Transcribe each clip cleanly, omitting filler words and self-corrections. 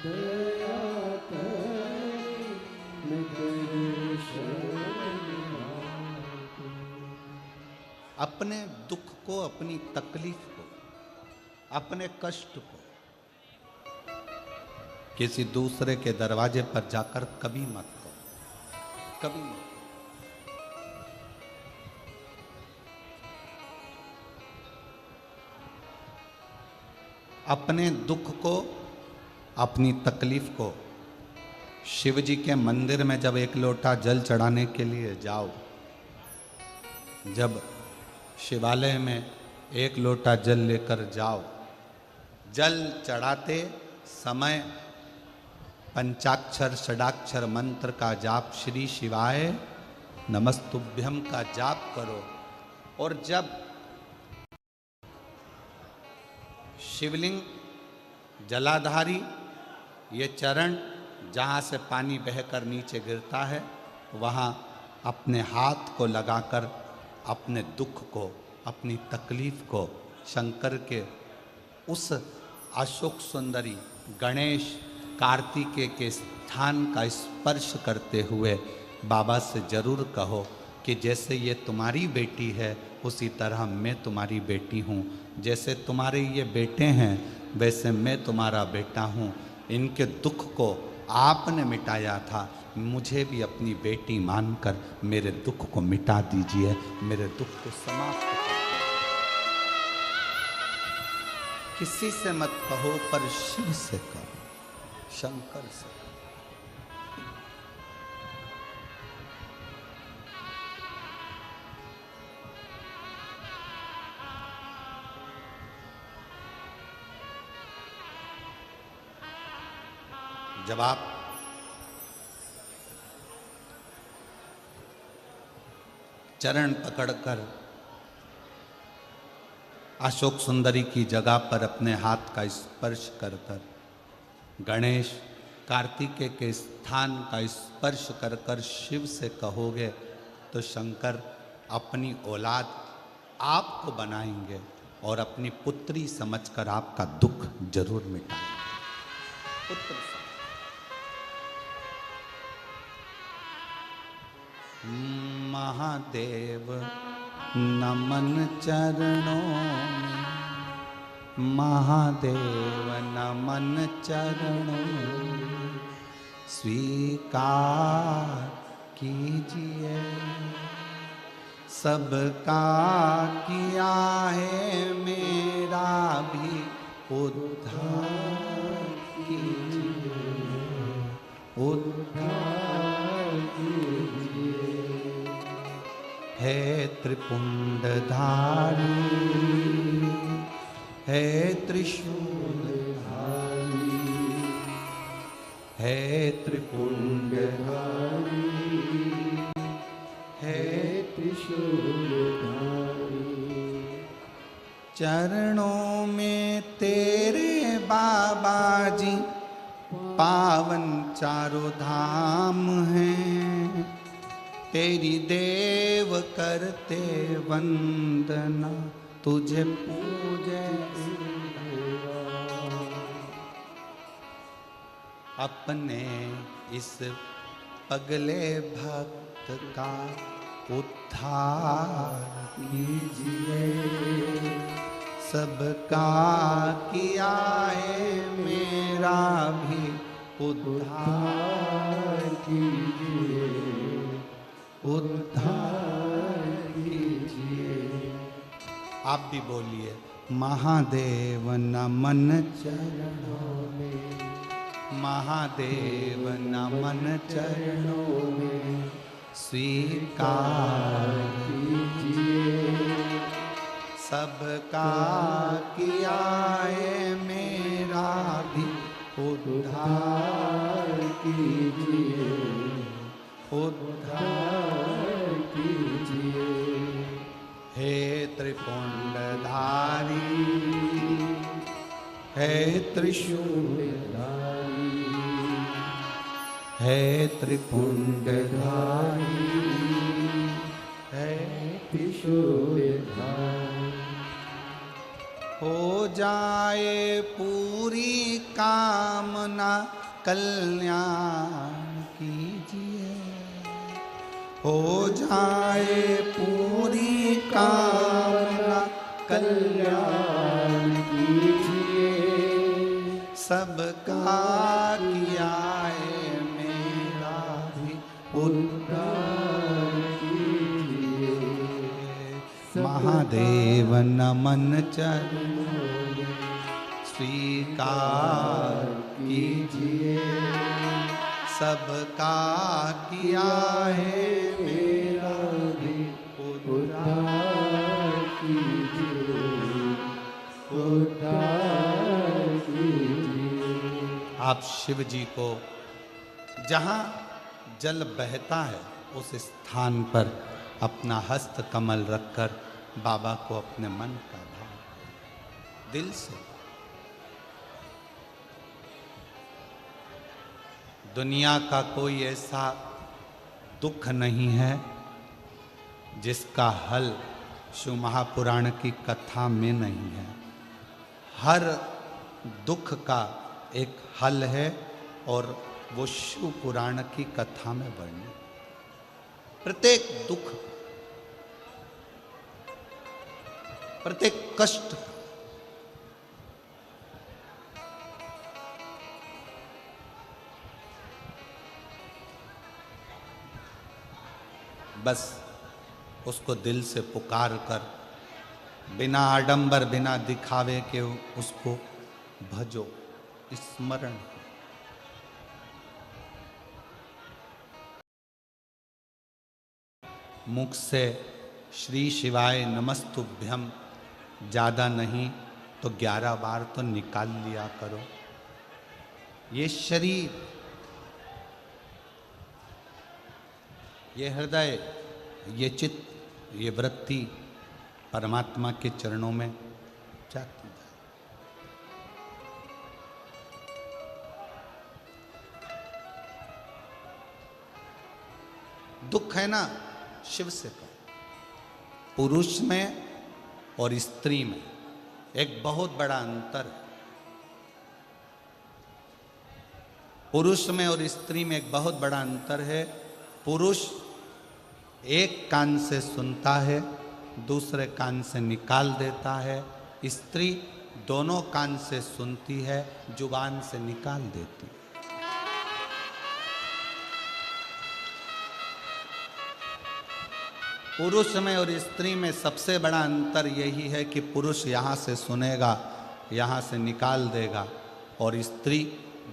दया करी मैं तेरे शरण आऊं। अपने दुख को, अपनी तकलीफ को, अपने कष्ट को किसी दूसरे के दरवाजे पर जाकर कभी मत कहो, कभी मत। अपने दुख को, अपनी तकलीफ को शिव जी के मंदिर में जब एक लोटा जल चढ़ाने के लिए जाओ, जब शिवालय में एक लोटा जल लेकर जाओ, जल चढ़ाते समय पंचाक्षर षडाक्षर मंत्र का जाप, श्री शिवाय नमस्तुभ्यम का जाप करो। और जब शिवलिंग जलाधारी ये चरण जहाँ से पानी बहकर नीचे गिरता है, वहाँ अपने हाथ को लगाकर अपने दुख को, अपनी तकलीफ को शंकर के उस अशोक सुंदरी गणेश कार्तिकेय के स्थान का स्पर्श करते हुए बाबा से जरूर कहो कि जैसे ये तुम्हारी बेटी है उसी तरह मैं तुम्हारी बेटी हूँ, जैसे तुम्हारे ये बेटे हैं वैसे मैं तुम्हारा बेटा हूँ। इनके दुख को आपने मिटाया था, मुझे भी अपनी बेटी मानकर मेरे दुख को मिटा दीजिए, मेरे दुख को समाप्त कर। किसी से मत कहो पर शिव से कहो, शंकर से। जब आप चरण पकड़कर अशोक सुंदरी की जगह पर अपने हाथ का स्पर्श कर कर, गणेश कार्तिकेय के स्थान का स्पर्श कर कर शिव से कहोगे तो शंकर अपनी औलाद आपको बनाएंगे और अपनी पुत्री समझकर आपका दुख जरूर मिटाएंगे। पुत्र महादेव नमन चरणों में, महादेव नमन चरणों में, स्वीकार कीजिए सबका किया है मेरा भी उद्धार कीजिए, उद्धार कीजिए। है त्रिपुंडधारी, है त्रिशूलधारी, है त्रिपुंडधारी, है त्रिशूलधारी। चरणों में तेरे बाबा जी पावन चारों धाम हैं, तेरी देव करते वंदना, तुझे पूजे अपने इस पगले भक्त का उद्धार कीजिए, सबका किया है मेरा भी उद्धार कीजिए, उद्धार कीजिए। आप भी बोलिए महादेव नमन चरणों में, महादेव नमन चरणों में, स्वीकार कीजिए सबका किया है मेरा भी उद्धार कीजिए, उद्धार कीजिए। हे त्रिपुंडधारी, है त्रिशूलधारी, है त्रिपुंडधारी, है त्रिशूलधारी। हो जाए पूरी कामना कल्याण कीजिए, हो जाए पूरी कामना कल्याण कीजिए, सबका किया है मेरा भी उद्धार कीजिए। महादेव नमन चरणों में स्वीकार कीजिए, सबका किया है मेरा भी उद्धार कीजिए, उद्धार कीजिए। आप शिव जी को जहाँ जल बहता है उस स्थान पर अपना हस्त कमल रखकर बाबा को अपने मन का भाव दिल से। दुनिया का कोई ऐसा दुख नहीं है जिसका हल शिव महापुराण की कथा में नहीं है। हर दुख का एक हल है और वो शिव पुराण की कथा में वर्णित। प्रत्येक दुख, प्रत्येक कष्ट बस उसको दिल से पुकार कर, बिना आडंबर बिना दिखावे के उसको भजो, स्मरण। मुख से श्री शिवाय नमस्तुभ्यम ज़्यादा नहीं तो 11 बार तो निकाल लिया करो। ये शरीर, ये हृदय, ये चित्त, ये वृत्ति परमात्मा के चरणों में जाती है। दुख है ना, शिव से कहो। पुरुष में और स्त्री में एक बहुत बड़ा अंतर है। पुरुष में और स्त्री में एक बहुत बड़ा अंतर है। पुरुष एक कान से सुनता है, दूसरे कान से निकाल देता है। स्त्री दोनों कान से सुनती है, जुबान से निकाल देती है। पुरुष में और स्त्री में सबसे बड़ा अंतर यही है कि पुरुष यहाँ से सुनेगा, यहाँ से निकाल देगा, और स्त्री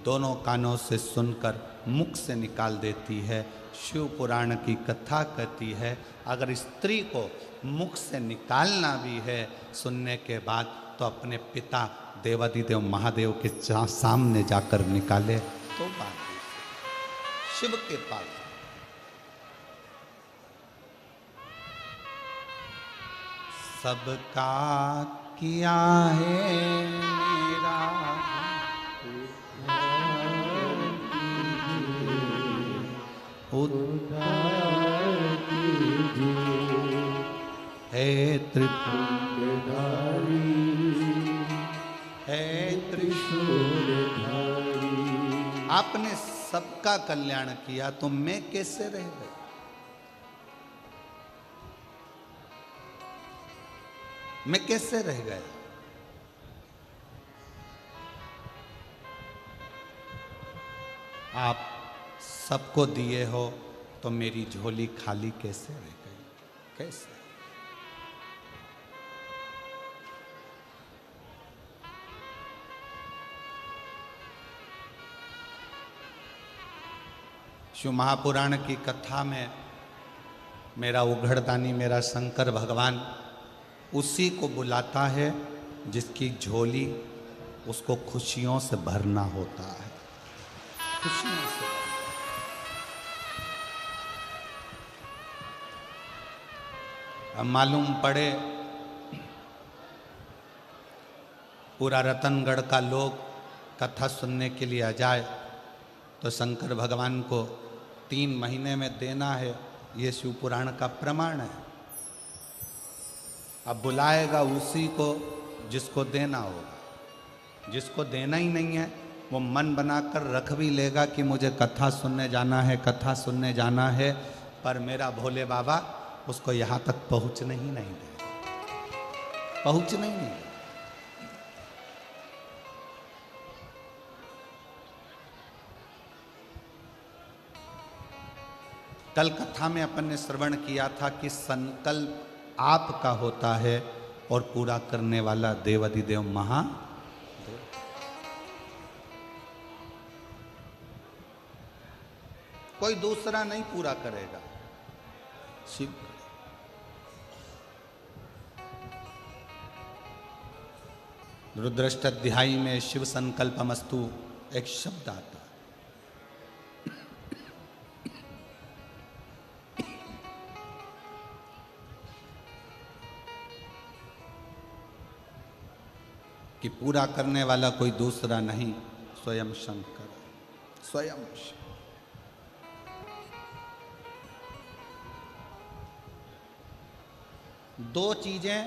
दोनों कानों से सुनकर मुख से निकाल देती है। शिव पुराण की कथा कहती है, अगर स्त्री को मुख से निकालना भी है सुनने के बाद, तो अपने पिता देवादिदेव महादेव के सामने जाकर निकाले तो बात शिव के पास। सबका किया है मेरा उद्धार कीजिए, हे त्रिपुंडधारी, हे त्रिशूलधारी। आपने सबका कल्याण किया तो मैं कैसे रह गई? मैं कैसे रह गया? आप सबको दिए हो तो मेरी झोली खाली कैसे रह गई? कैसे? शिव महापुराण की कथा में मेरा उघड़दानी, मेरा शंकर भगवान उसी को बुलाता है जिसकी झोली उसको खुशियों से भरना होता है। खुशियों से अब मालूम पड़े पूरा रतनगढ़ का लोग कथा सुनने के लिए आ जाए तो शंकर भगवान को 3 महीने में देना है, ये शिव पुराण का प्रमाण है। अब बुलाएगा उसी को जिसको देना होगा। जिसको देना ही नहीं है वो मन बनाकर रख भी लेगा कि मुझे कथा सुनने जाना है, कथा सुनने जाना है, पर मेरा भोले बाबा उसको यहाँ तक पहुँचने ही नहीं देगा, पहुँचने ही नहीं देगा। कल कथा में अपन ने श्रवण किया था कि संकल्प आपका होता है और पूरा करने वाला देवाधिदेव महादेव। कोई दूसरा नहीं पूरा करेगा, शिव। रुद्राष्टध्यायी में शिव संकल्पमस्तु एक शब्द आता है। कि पूरा करने वाला कोई दूसरा नहीं, स्वयं शंकर, स्वयं शिव। दो चीजें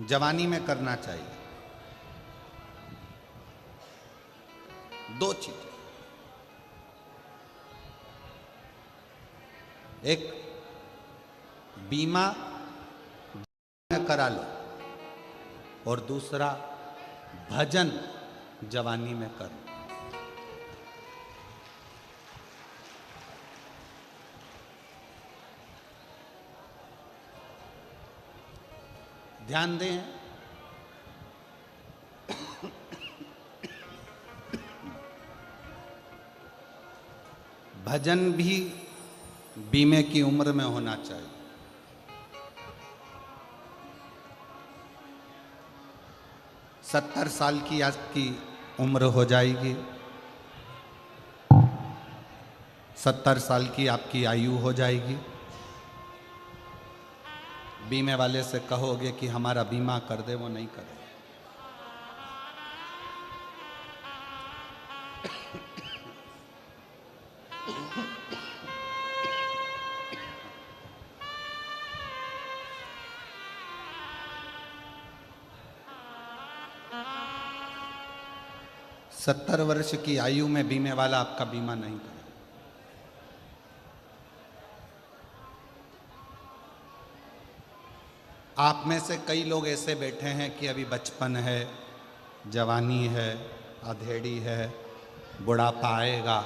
जवानी में करना चाहिए, दो चीजें। एक बीमा करा लो और दूसरा भजन जवानी में कर। ध्यान दें, भजन भी बीमे की उम्र में होना चाहिए। सत्तर साल की आपकी उम्र हो जाएगी, 70 साल की आपकी आयु हो जाएगी, बीमे वाले से कहोगे कि हमारा बीमा कर दे, वो नहीं करे। सत्तर वर्ष की आयु में बीमे वाला आपका बीमा नहीं करे। आप में से कई लोग ऐसे बैठे हैं कि अभी बचपन है, जवानी है, अधेड़ी है, बुढ़ापा आएगा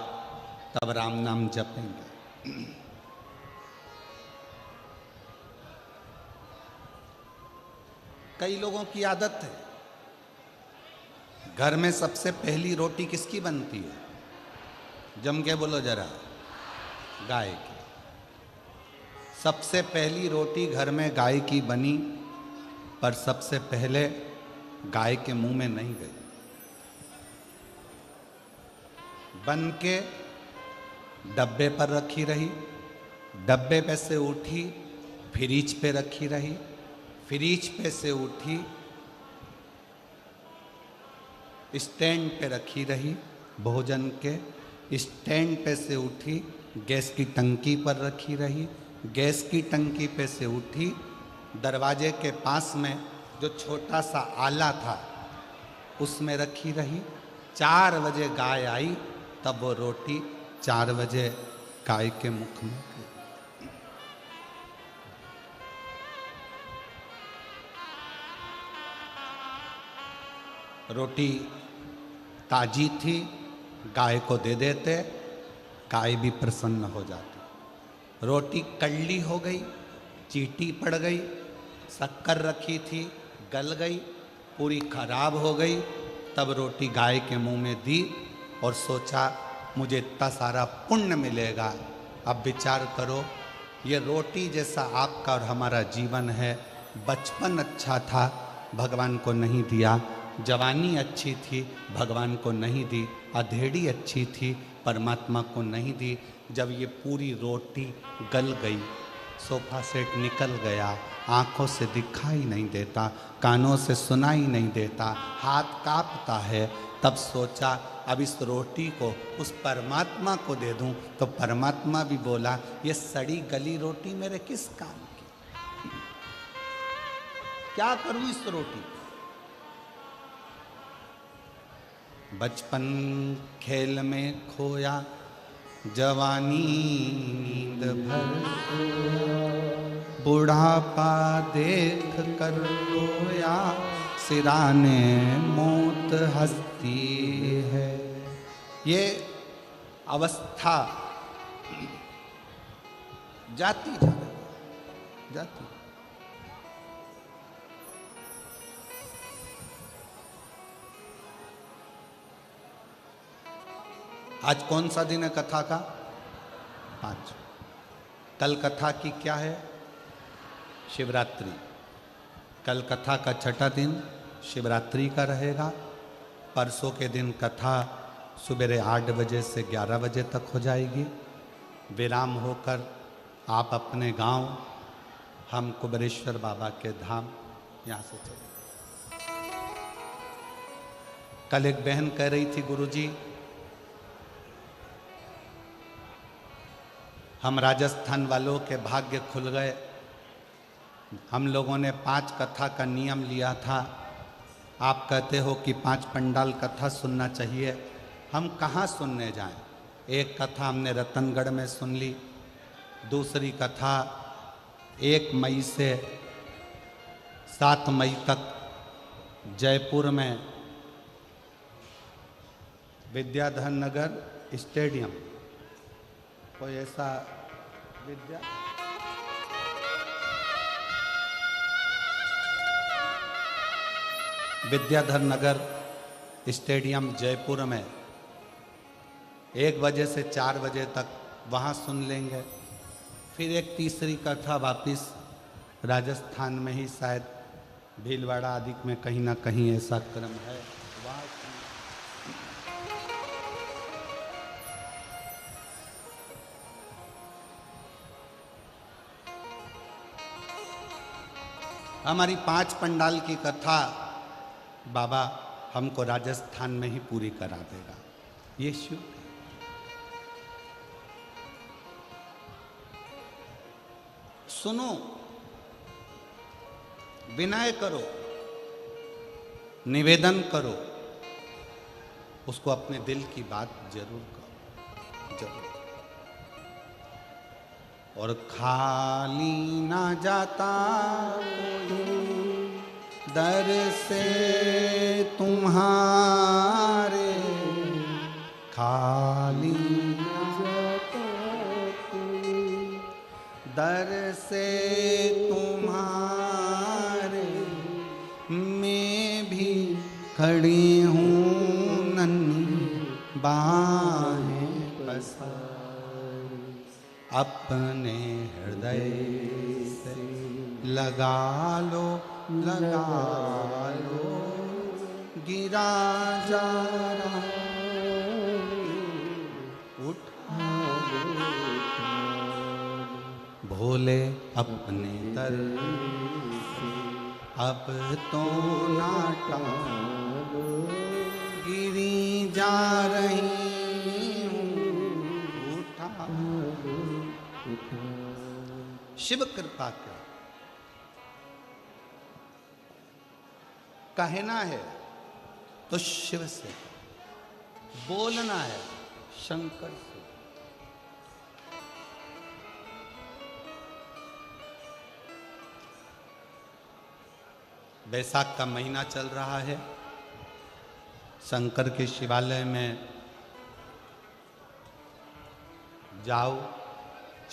तब राम नाम जपेंगे। कई लोगों की आदत है, घर में सबसे पहली रोटी किसकी बनती है? जम के बोलो जरा, गाय की। सबसे पहली रोटी घर में गाय की बनी, पर सबसे पहले गाय के मुंह में नहीं गई, बन के डब्बे पर रखी रही, डब्बे पे से उठी फ्रिज पे रखी रही, फ्रिज पे से उठी स्टैंड पे रखी रही, भोजन के स्टैंड पे से उठी गैस की टंकी पर रखी रही, गैस की टंकी पे से उठी दरवाजे के पास में जो छोटा सा आला था उसमें रखी रही। 4 बजे गाय आई तब वो रोटी 4 बजे गाय के मुख में गई। रोटी ताजी थी, गाय को दे देते, गाय भी प्रसन्न हो जाती। रोटी कड़ली हो गई, चीटी पड़ गई, शक्कर रखी थी गल गई, पूरी खराब हो गई, तब रोटी गाय के मुंह में दी और सोचा मुझे इतना सारा पुण्य मिलेगा। अब विचार करो, ये रोटी जैसा आपका और हमारा जीवन है। बचपन अच्छा था, भगवान को नहीं दिया, जवानी अच्छी थी, भगवान को नहीं दी, अधेड़ी अच्छी थी, परमात्मा को नहीं दी। जब ये पूरी रोटी गल गई, सोफा सेट निकल गया, आँखों से दिखाई नहीं देता, कानों से सुनाई नहीं देता, हाथ कांपता है, तब सोचा अब इस रोटी को उस परमात्मा को दे दूं। तो परमात्मा भी बोला ये सड़ी गली रोटी मेरे किस काम की। क्या करूं इस रोटी? बचपन खेल में खोया, जवानी नींद भर सोया, बुढ़ापा देख कर रोया, सिराने मौत हंसती है। ये अवस्था जाती जा रही, जाती। आज कौन सा दिन है कथा का? 5। कल कथा की क्या है? शिवरात्रि। कल कथा का छठा दिन शिवरात्रि का रहेगा। परसों के दिन कथा सुबेरे 8 बजे से 11 बजे तक हो जाएगी। विराम होकर आप अपने गांव, हम कुबेरेश्वर बाबा के धाम यहाँ से चले। कल एक बहन कह रही थी, गुरुजी हम राजस्थान वालों के भाग्य खुल गए। हम लोगों ने 5 कथा का नियम लिया था। आप कहते हो कि 5 पंडाल कथा सुनना चाहिए। हम कहाँ सुनने जाएं? एक कथा हमने रतनगढ़ में सुन ली। दूसरी कथा 1 मई से 7 मई तक जयपुर में विद्याधर नगर स्टेडियम, कोई ऐसा विद्याधर नगर स्टेडियम जयपुर में 1 बजे से 4 बजे तक वहाँ सुन लेंगे। फिर एक तीसरी कथा वापिस राजस्थान में ही, शायद भीलवाड़ा आदि में कहीं ना कहीं ऐसा क्रम है, वहाँ हमारी 5 पंडाल की कथा बाबा हमको राजस्थान में ही पूरी करा देगा। ये शिव सुनो, विनय करो, निवेदन करो, उसको अपने दिल की बात जरूर करो, जरूर। और खाली ना जाता दर से तुम्हारे, खाली ना जाता दर से तुम्हारे, मैं भी खड़ी हूँ नन्ही बाहें पसारी, अपने हृदय से लगा लो, लगा लो, गिरा जा रहा उठा भोले अपने दर से, अब तो ना टालो, गिरी जा रही हूँ, उठा शिव कृपा कर। कहना है तो शिव से, बोलना है शंकर से। बैसाख का महीना चल रहा है। शंकर के शिवालय में जाओ।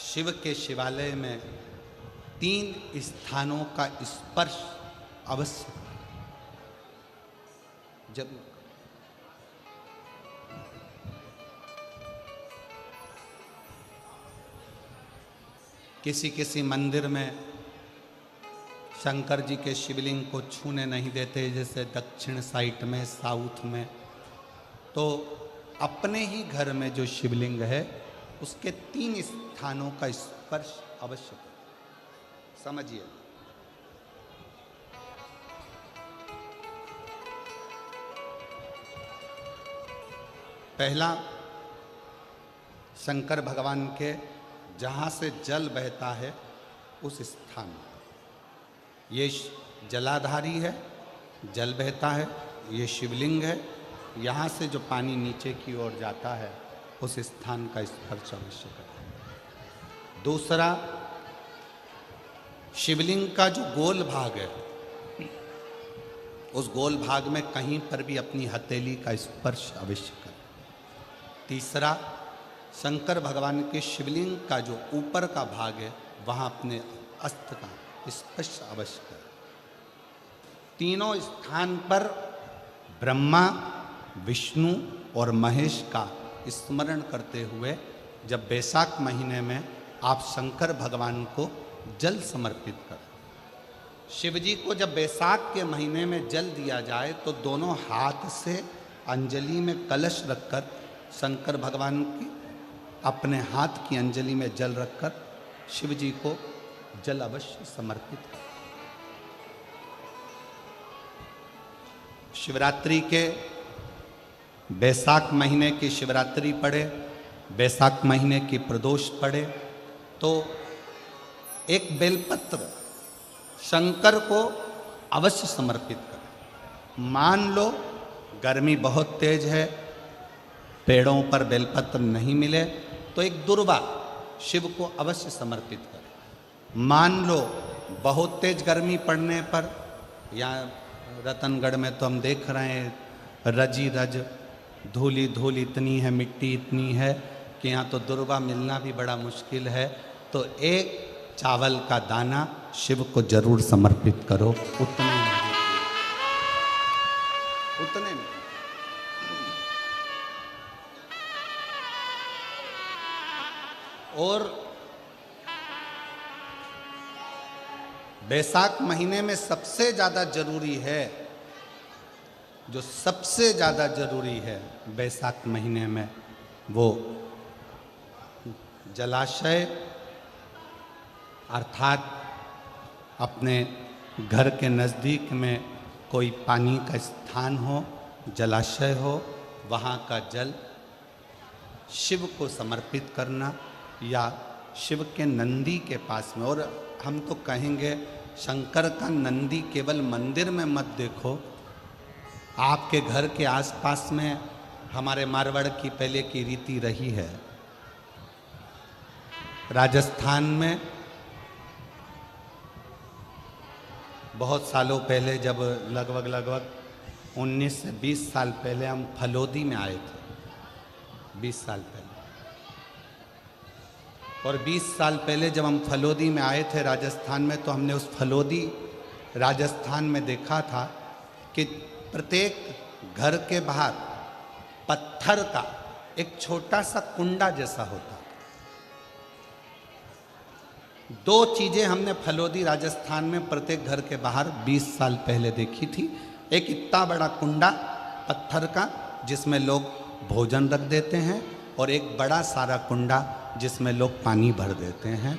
शिव के शिवालय में 3 स्थानों का स्पर्श अवश्य जरूर। किसी किसी मंदिर में शंकर जी के शिवलिंग को छूने नहीं देते, जैसे दक्षिण साइड में, साउथ में। तो अपने ही घर में जो शिवलिंग है उसके 3 स्थानों का स्पर्श अवश्य करें। समझिए, पहला शंकर भगवान के जहाँ से जल बहता है उस स्थान, ये जलाधारी है, जल बहता है, ये शिवलिंग है। यहाँ से जो पानी नीचे की ओर जाता है उस स्थान का स्पर्श अवश्य करें। दूसरा, शिवलिंग का जो गोल भाग है उस गोल भाग में कहीं पर भी अपनी हथेली का स्पर्श अवश्य करें। तीसरा, शंकर भगवान के शिवलिंग का जो ऊपर का भाग है वहाँ अपने अस्त्र का स्पर्श अवश्य करें। तीनों स्थान पर ब्रह्मा, विष्णु और महेश का स्मरण करते हुए जब बैसाख महीने में आप शंकर भगवान को जल समर्पित करें। शिव जी को जब बैसाख के महीने में जल दिया जाए तो दोनों हाथ से अंजलि में कलश रखकर शंकर भगवान की अपने हाथ की अंजलि में जल रखकर शिव जी को जल अवश्य समर्पित करें। शिवरात्रि के बैसाख महीने की शिवरात्रि पड़े, बैसाख महीने की प्रदोष पड़े तो एक बेलपत्र शंकर को अवश्य समर्पित करें। मान लो गर्मी बहुत तेज है, पेड़ों पर बेलपत्र नहीं मिले तो एक दुर्वा शिव को अवश्य समर्पित करें। मान लो बहुत तेज गर्मी पड़ने पर, या रतनगढ़ में तो हम देख रहे हैं रजी रज, धूली धूल इतनी है, मिट्टी इतनी है कि यहाँ तो दुर्वा मिलना भी बड़ा मुश्किल है, तो एक चावल का दाना शिव को जरूर समर्पित करो। उतने में और बैसाख महीने में सबसे ज़्यादा जरूरी है, जो सबसे ज़्यादा जरूरी है बैसाख महीने में, वो जलाशय अर्थात अपने घर के नज़दीक में कोई पानी का स्थान हो, जलाशय हो, वहाँ का जल शिव को समर्पित करना, या शिव के नंदी के पास में। और हम तो कहेंगे शंकर का नंदी केवल मंदिर में मत देखो, आपके घर के आसपास में हमारे मारवाड़ की पहले की रीति रही है। राजस्थान में बहुत सालों पहले, जब लगभग 19 से 20 साल पहले हम फलोदी में आए थे, 20 साल पहले, और 20 साल पहले जब हम फलोदी में आए थे राजस्थान में, तो हमने उस फलोदी राजस्थान में देखा था कि प्रत्येक घर के बाहर पत्थर का एक छोटा सा कुंडा जैसा होता। दो चीजें हमने फलोदी राजस्थान में प्रत्येक घर के बाहर 20 साल पहले देखी थी। एक इतना बड़ा कुंडा पत्थर का जिसमें लोग भोजन रख देते हैं, और एक बड़ा सारा कुंडा जिसमें लोग पानी भर देते हैं,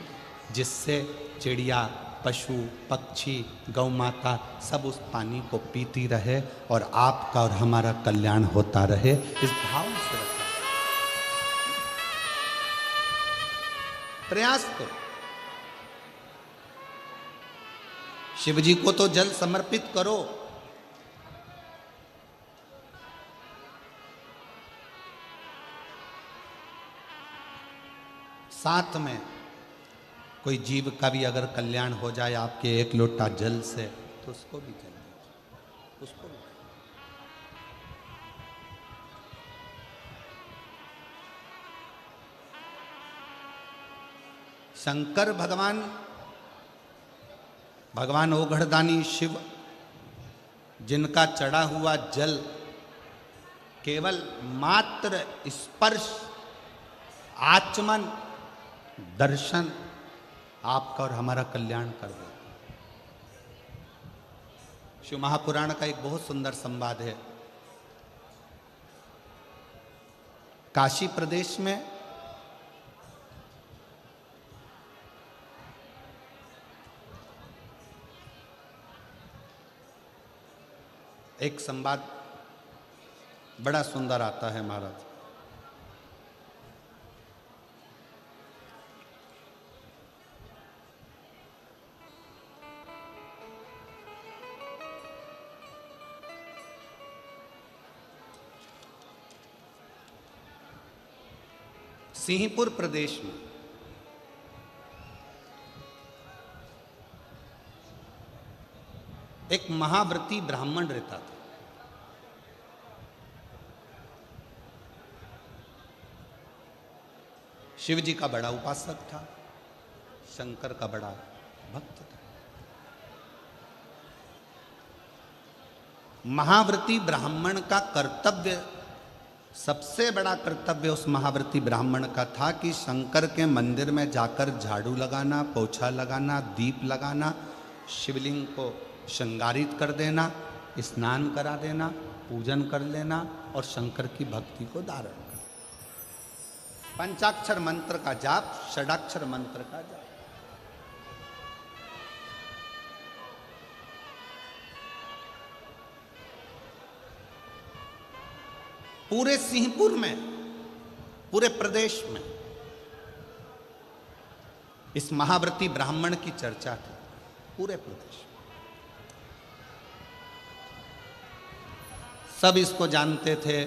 जिससे चिड़िया, पशु, पक्षी, गौ माता सब उस पानी को पीती रहे और आपका और हमारा कल्याण होता रहे। इस भाव से रखा, प्रयास करो। शिव जी को तो जल समर्पित करो, साथ में कोई जीव का भी अगर कल्याण हो जाए आपके एक लोटा जल से, तो उसको भी जल दीजिए, उसको भी। शंकर भगवान ओघड़दानी शिव, जिनका चढ़ा हुआ जल केवल मात्र स्पर्श, आचमन, दर्शन आपका और हमारा कल्याण कर दे। शिव महापुराण का एक बहुत सुंदर संवाद है। काशी प्रदेश में एक संवाद बड़ा सुंदर आता है महाराज। सिंहपुर प्रदेश में एक महाव्रती ब्राह्मण रहता था। शिव जी का बड़ा उपासक था, शंकर का बड़ा भक्त था। महाव्रती ब्राह्मण का कर्तव्य, सबसे बड़ा कर्तव्य उस महाव्रती ब्राह्मण का था कि शंकर के मंदिर में जाकर झाड़ू लगाना, पोछा लगाना, दीप लगाना, शिवलिंग को श्रृंगारित कर देना, स्नान करा देना, पूजन कर लेना और शंकर की भक्ति को धारण करना। पंचाक्षर मंत्र का जाप, षडाक्षर मंत्र का जाप। पूरे सिंहपुर में, पूरे प्रदेश में इस महाव्रती ब्राह्मण की चर्चा थी, पूरे प्रदेश में। सब इसको जानते थे,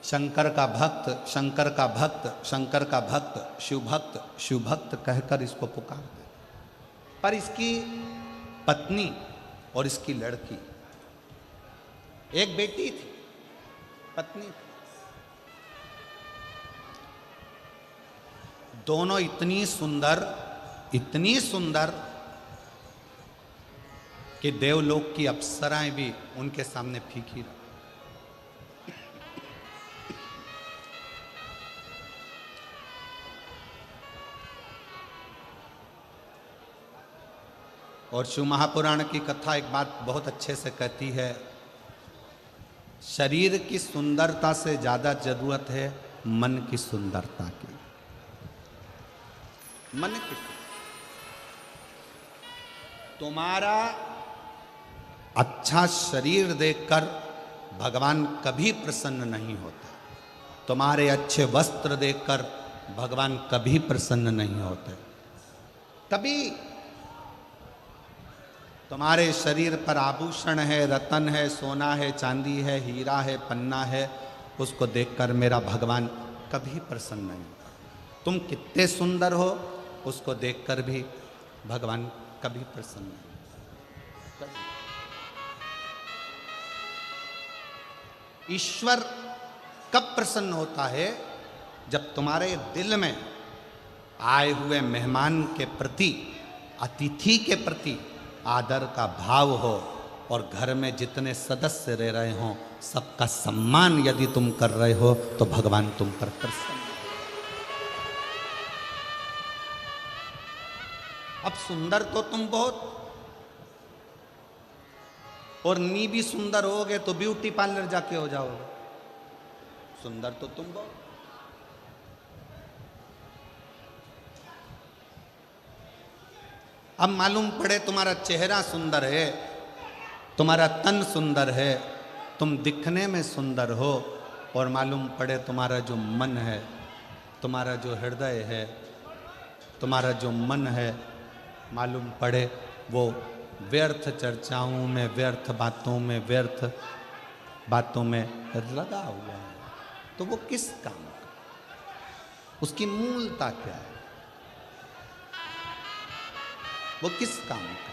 शंकर का भक्त, शंकर का भक्त, शंकर का भक्त, शिव भक्त, शिव भक्त कहकर इसको पुकारते। पर इसकी पत्नी और इसकी लड़की, एक बेटी थी, पत्नी थी, दोनों इतनी सुंदर कि देवलोक की अप्सराएं भी उनके सामने फीकी रही। और शिव महापुराण की कथा एक बात बहुत अच्छे से कहती है, शरीर की सुंदरता से ज्यादा जरूरत है मन की सुंदरता की। मन की, तुम्हारा अच्छा शरीर देखकर भगवान कभी प्रसन्न नहीं होता, तुम्हारे अच्छे वस्त्र देखकर भगवान कभी प्रसन्न नहीं होते। तभी तुम्हारे शरीर पर आभूषण है, रतन है, सोना है, चांदी है, हीरा है, पन्ना है, उसको देखकर मेरा भगवान कभी प्रसन्न नहीं होता। तुम कितने सुंदर हो उसको देखकर भी भगवान कभी प्रसन्न नहीं होता। ईश्वर कब प्रसन्न होता है? जब तुम्हारे दिल में आए हुए मेहमान के प्रति, अतिथि के प्रति आदर का भाव हो और घर में जितने सदस्य रह रहे हों सबका सम्मान यदि तुम कर रहे हो तो भगवान तुम पर प्रसन्न। अब सुंदर तो तुम बहुत, और नी भी सुंदर होगे तो ब्यूटी पार्लर जाके हो जाओगे। सुंदर तो तुम बहुत, अब मालूम पड़े तुम्हारा चेहरा सुंदर है, तुम्हारा तन सुंदर है, तुम दिखने में सुंदर हो, और मालूम पड़े तुम्हारा जो मन है, तुम्हारा जो हृदय है, तुम्हारा जो मन है, मालूम पड़े वो व्यर्थ चर्चाओं में, व्यर्थ बातों में, व्यर्थ बातों में लगा हुआ है, तो वो किस काम का? उसकी मूलता क्या है? वो किस काम का?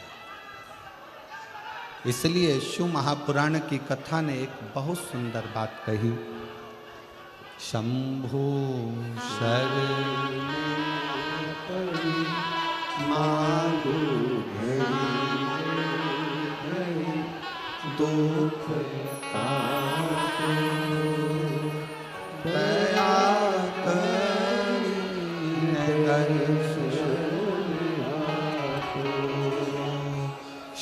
इसलिए शिव महापुराण की कथा ने एक बहुत सुंदर बात कही, शंभु शरण मांगो दुख ताको, दया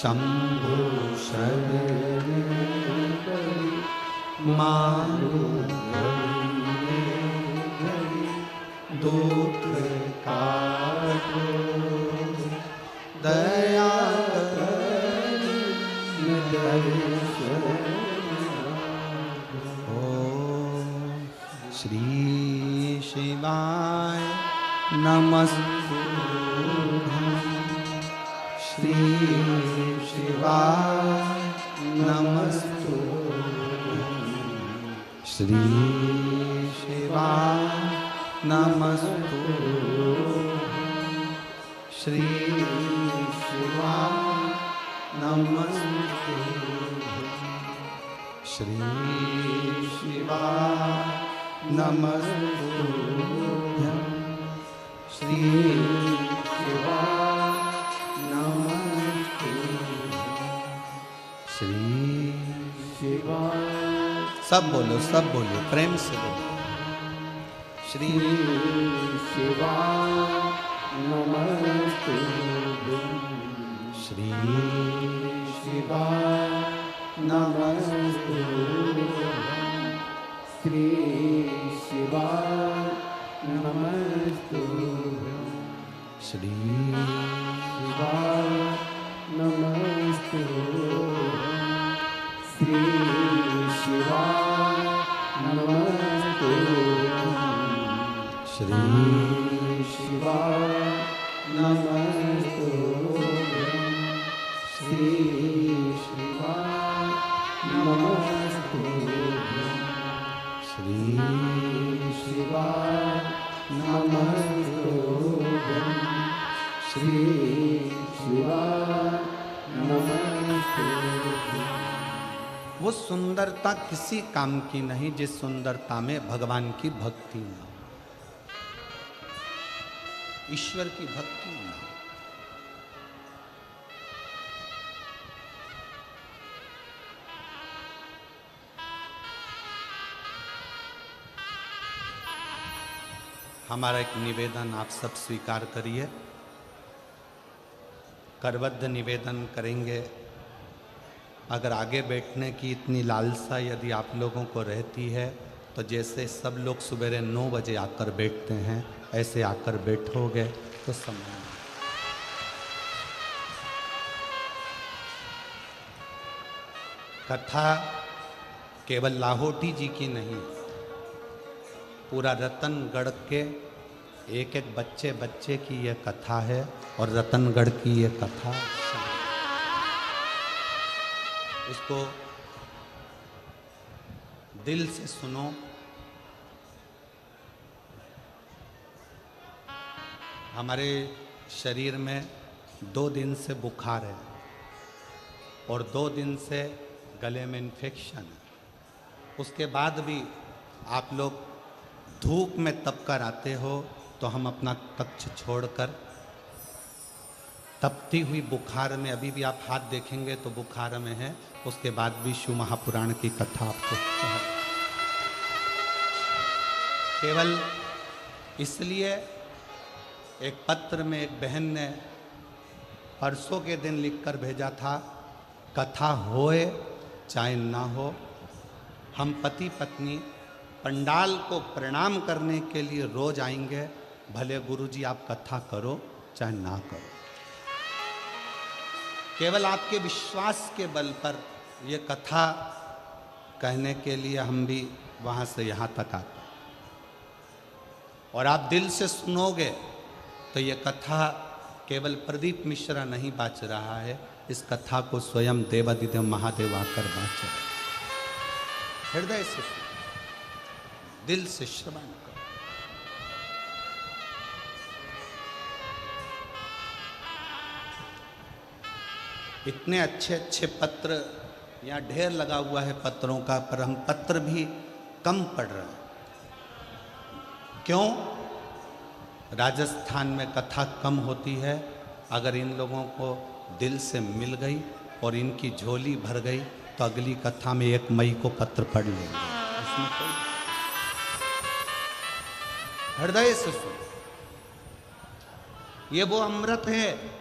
शंभु शरण मांगो दुख काटो, दया ओम श्री शिवाय नमस्तुभ्यं, श्री शिवाय नमस्तुभ्यं, श्री शिवाय नमस्तु श्री शिवाय नमस्तु श्री शिवाय नमस्तु श्री शिवाय नमस्तु श्री शिवाय। सब बोलो प्रेम से बोलो। श्री शिवाय नमस्तु श्री शिवाय नमस्तु श्री शिवाय नमस्तु श्री शिवाय नमस्तु श्री शिवाय नमस्तु श्री शिवाय नमस्तु श्री शिवाय नमस्तु श्री शिवाय नमस्तु श्री शिवाय नमस्तु। वो सुंदरता किसी काम की नहीं जिस सुंदरता में भगवान की भक्ति न हो, ईश्वर की भक्ति न हो। हमारा एक निवेदन आप सब स्वीकार करिए, करबद्ध निवेदन करेंगे। अगर आगे बैठने की इतनी लालसा यदि आप लोगों को रहती है तो जैसे सब लोग सवेरे 9 बजे आकर बैठते हैं ऐसे आकर बैठोगे तो समय। कथा केवल लाहौटी जी की नहीं, पूरा रतनगढ़ के एक एक बच्चे बच्चे की यह कथा है और रतनगढ़ की यह कथा। इसको दिल से सुनो। हमारे शरीर में 2 दिन से बुखार है और 2 दिन से गले में इन्फेक्शन है। उसके बाद भी आप लोग धूप में तप कर आते हो तो हम अपना कक्ष छोड़कर तपती हुई बुखार में, अभी भी आप हाथ देखेंगे तो बुखार में है, उसके बाद भी शिव महापुराण की कथा आपको केवल इसलिए। एक पत्र में एक बहन ने परसों के दिन लिखकर भेजा था, कथा होए चाहे ना हो, हम पति पत्नी पंडाल को प्रणाम करने के लिए रोज आएंगे, भले गुरुजी आप कथा करो चाहे ना करो। केवल आपके विश्वास के बल पर ये कथा कहने के लिए हम भी वहाँ से यहाँ तक आते हैं। और आप दिल से सुनोगे तो ये कथा केवल प्रदीप मिश्रा नहीं बाच रहा है, इस कथा को स्वयं देवादिदेव महादेव आकर बाच रहे। हृदय से सुनो, दिल से श्रवण करो। इतने अच्छे अच्छे पत्र यहाँ ढेर लगा हुआ है पत्रों का, पर हम पत्र भी कम पढ़ रहे हैं। क्यों? राजस्थान में कथा कम होती है। अगर इन लोगों को दिल से मिल गई और इनकी झोली भर गई तो अगली कथा में 1 मई को पत्र पढ़ लेंगे। इसमें कोई हृदय से सुनो, ये वो अमृत है।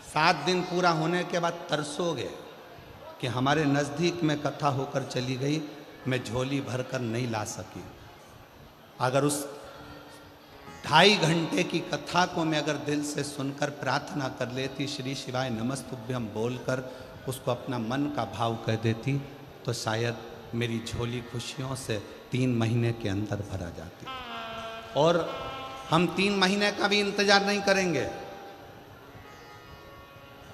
7 दिन पूरा होने के बाद तरसोगे कि हमारे नज़दीक में कथा होकर चली गई, मैं झोली भरकर नहीं ला सकी। अगर उस 2.5 घंटे की कथा को मैं अगर दिल से सुनकर प्रार्थना कर लेती, श्री शिवाय नमस्तुभ्यम बोलकर उसको अपना मन का भाव कह देती, तो शायद मेरी झोली खुशियों से 3 महीने के अंदर भरा जाती। और हम 3 महीने का भी इंतजार नहीं करेंगे।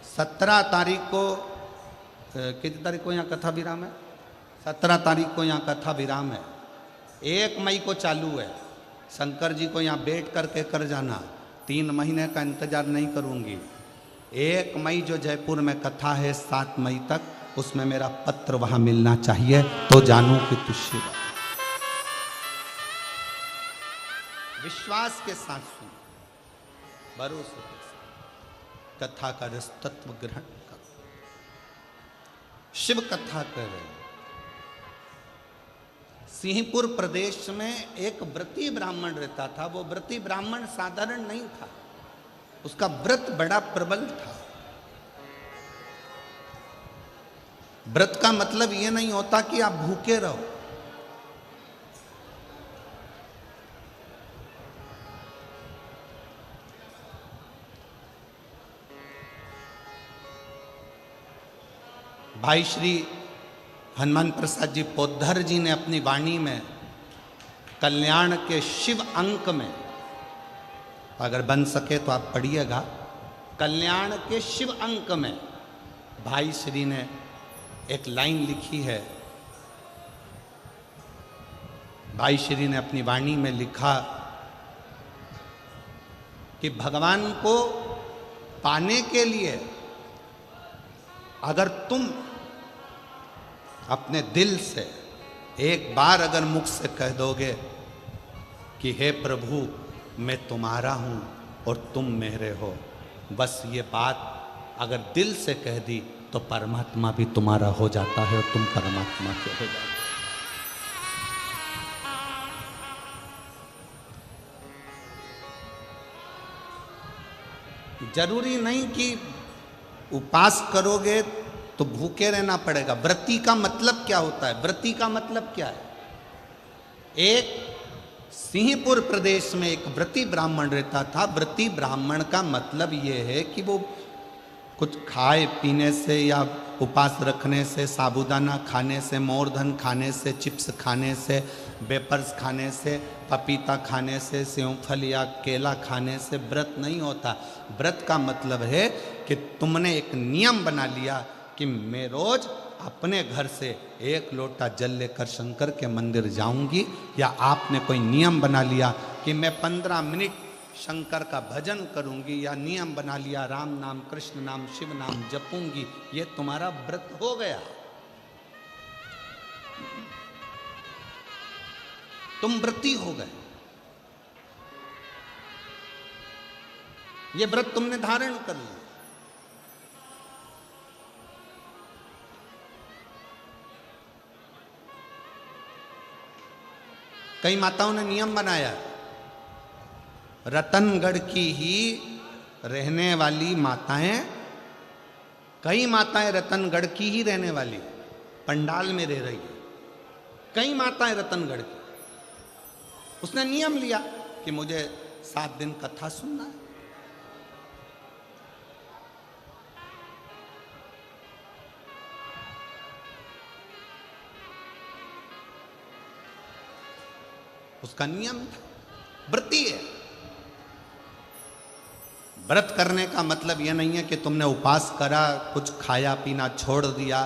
17 तारीख को, कितनी तारीख को यहाँ कथा विराम है? 17 तारीख को यहाँ कथा विराम है। 1 मई को चालू है। शंकर जी को यहाँ बैठ करके कर जाना, 3 महीने का इंतजार नहीं करूँगी। 1 मई जो जयपुर में कथा है 7 मई तक, उसमें मेरा पत्र वहाँ मिलना चाहिए, तो जानूं कि तू शिव। विश्वास के साथ सुन, भरोसे के साथ कथा का रस तत्व ग्रहण कर। शिव कथा कर रहे हैं। सिंहपुर प्रदेश में एक व्रती ब्राह्मण रहता था। वो व्रती ब्राह्मण साधारण नहीं था, उसका व्रत बड़ा प्रबल था। व्रत का मतलब यह नहीं होता कि आप भूखे रहो। भाई श्री हनुमान प्रसाद जी पोद्धर जी ने अपनी वाणी में कल्याण के शिव अंक में, अगर बन सके तो आप पढ़िएगा, कल्याण के शिव अंक में भाई श्री ने एक लाइन लिखी है। भाई श्री ने अपनी वाणी में लिखा कि भगवान को पाने के लिए अगर तुम अपने दिल से एक बार अगर मुख से कह दोगे कि हे प्रभु मैं तुम्हारा हूं और तुम मेरे हो, बस ये बात अगर दिल से कह दी तो परमात्मा भी तुम्हारा हो जाता है और तुम परमात्मा के हो जाते हो। जरूरी नहीं कि उपास करोगे तो भूखे रहना पड़ेगा। व्रती का मतलब क्या होता है? व्रती का मतलब क्या है? एक सिंहपुर प्रदेश में एक व्रती ब्राह्मण रहता था। व्रती ब्राह्मण का मतलब यह है कि वो कुछ खाए पीने से या उपास रखने से, साबूदाना खाने से, मोरधन खाने से, चिप्स खाने से, वेपर्स खाने से, पपीता खाने से, सेवफल या केला खाने से व्रत नहीं होता। व्रत का मतलब है कि तुमने एक नियम बना लिया कि मैं रोज अपने घर से 1 लोटा जल लेकर शंकर के मंदिर जाऊंगी, या आपने कोई नियम बना लिया कि मैं 15 मिनट शंकर का भजन करूंगी, या नियम बना लिया राम नाम, कृष्ण नाम, शिव नाम जपूंगी, ये तुम्हारा व्रत हो गया। तुम व्रती हो गए। ये व्रत तुमने धारण कर लिया। कई माताओं ने नियम बनाया, रतनगढ़ की ही रहने वाली माताएं, कई माताएं रतनगढ़ की ही रहने वाली पंडाल में रह रही है, कई माताएं रतनगढ़ की। उसने नियम लिया कि मुझे 7 दिन कथा सुनना है। उसका नियम था, व्रती है। व्रत करने का मतलब यह नहीं है कि तुमने उपास करा, कुछ खाया पीना छोड़ दिया,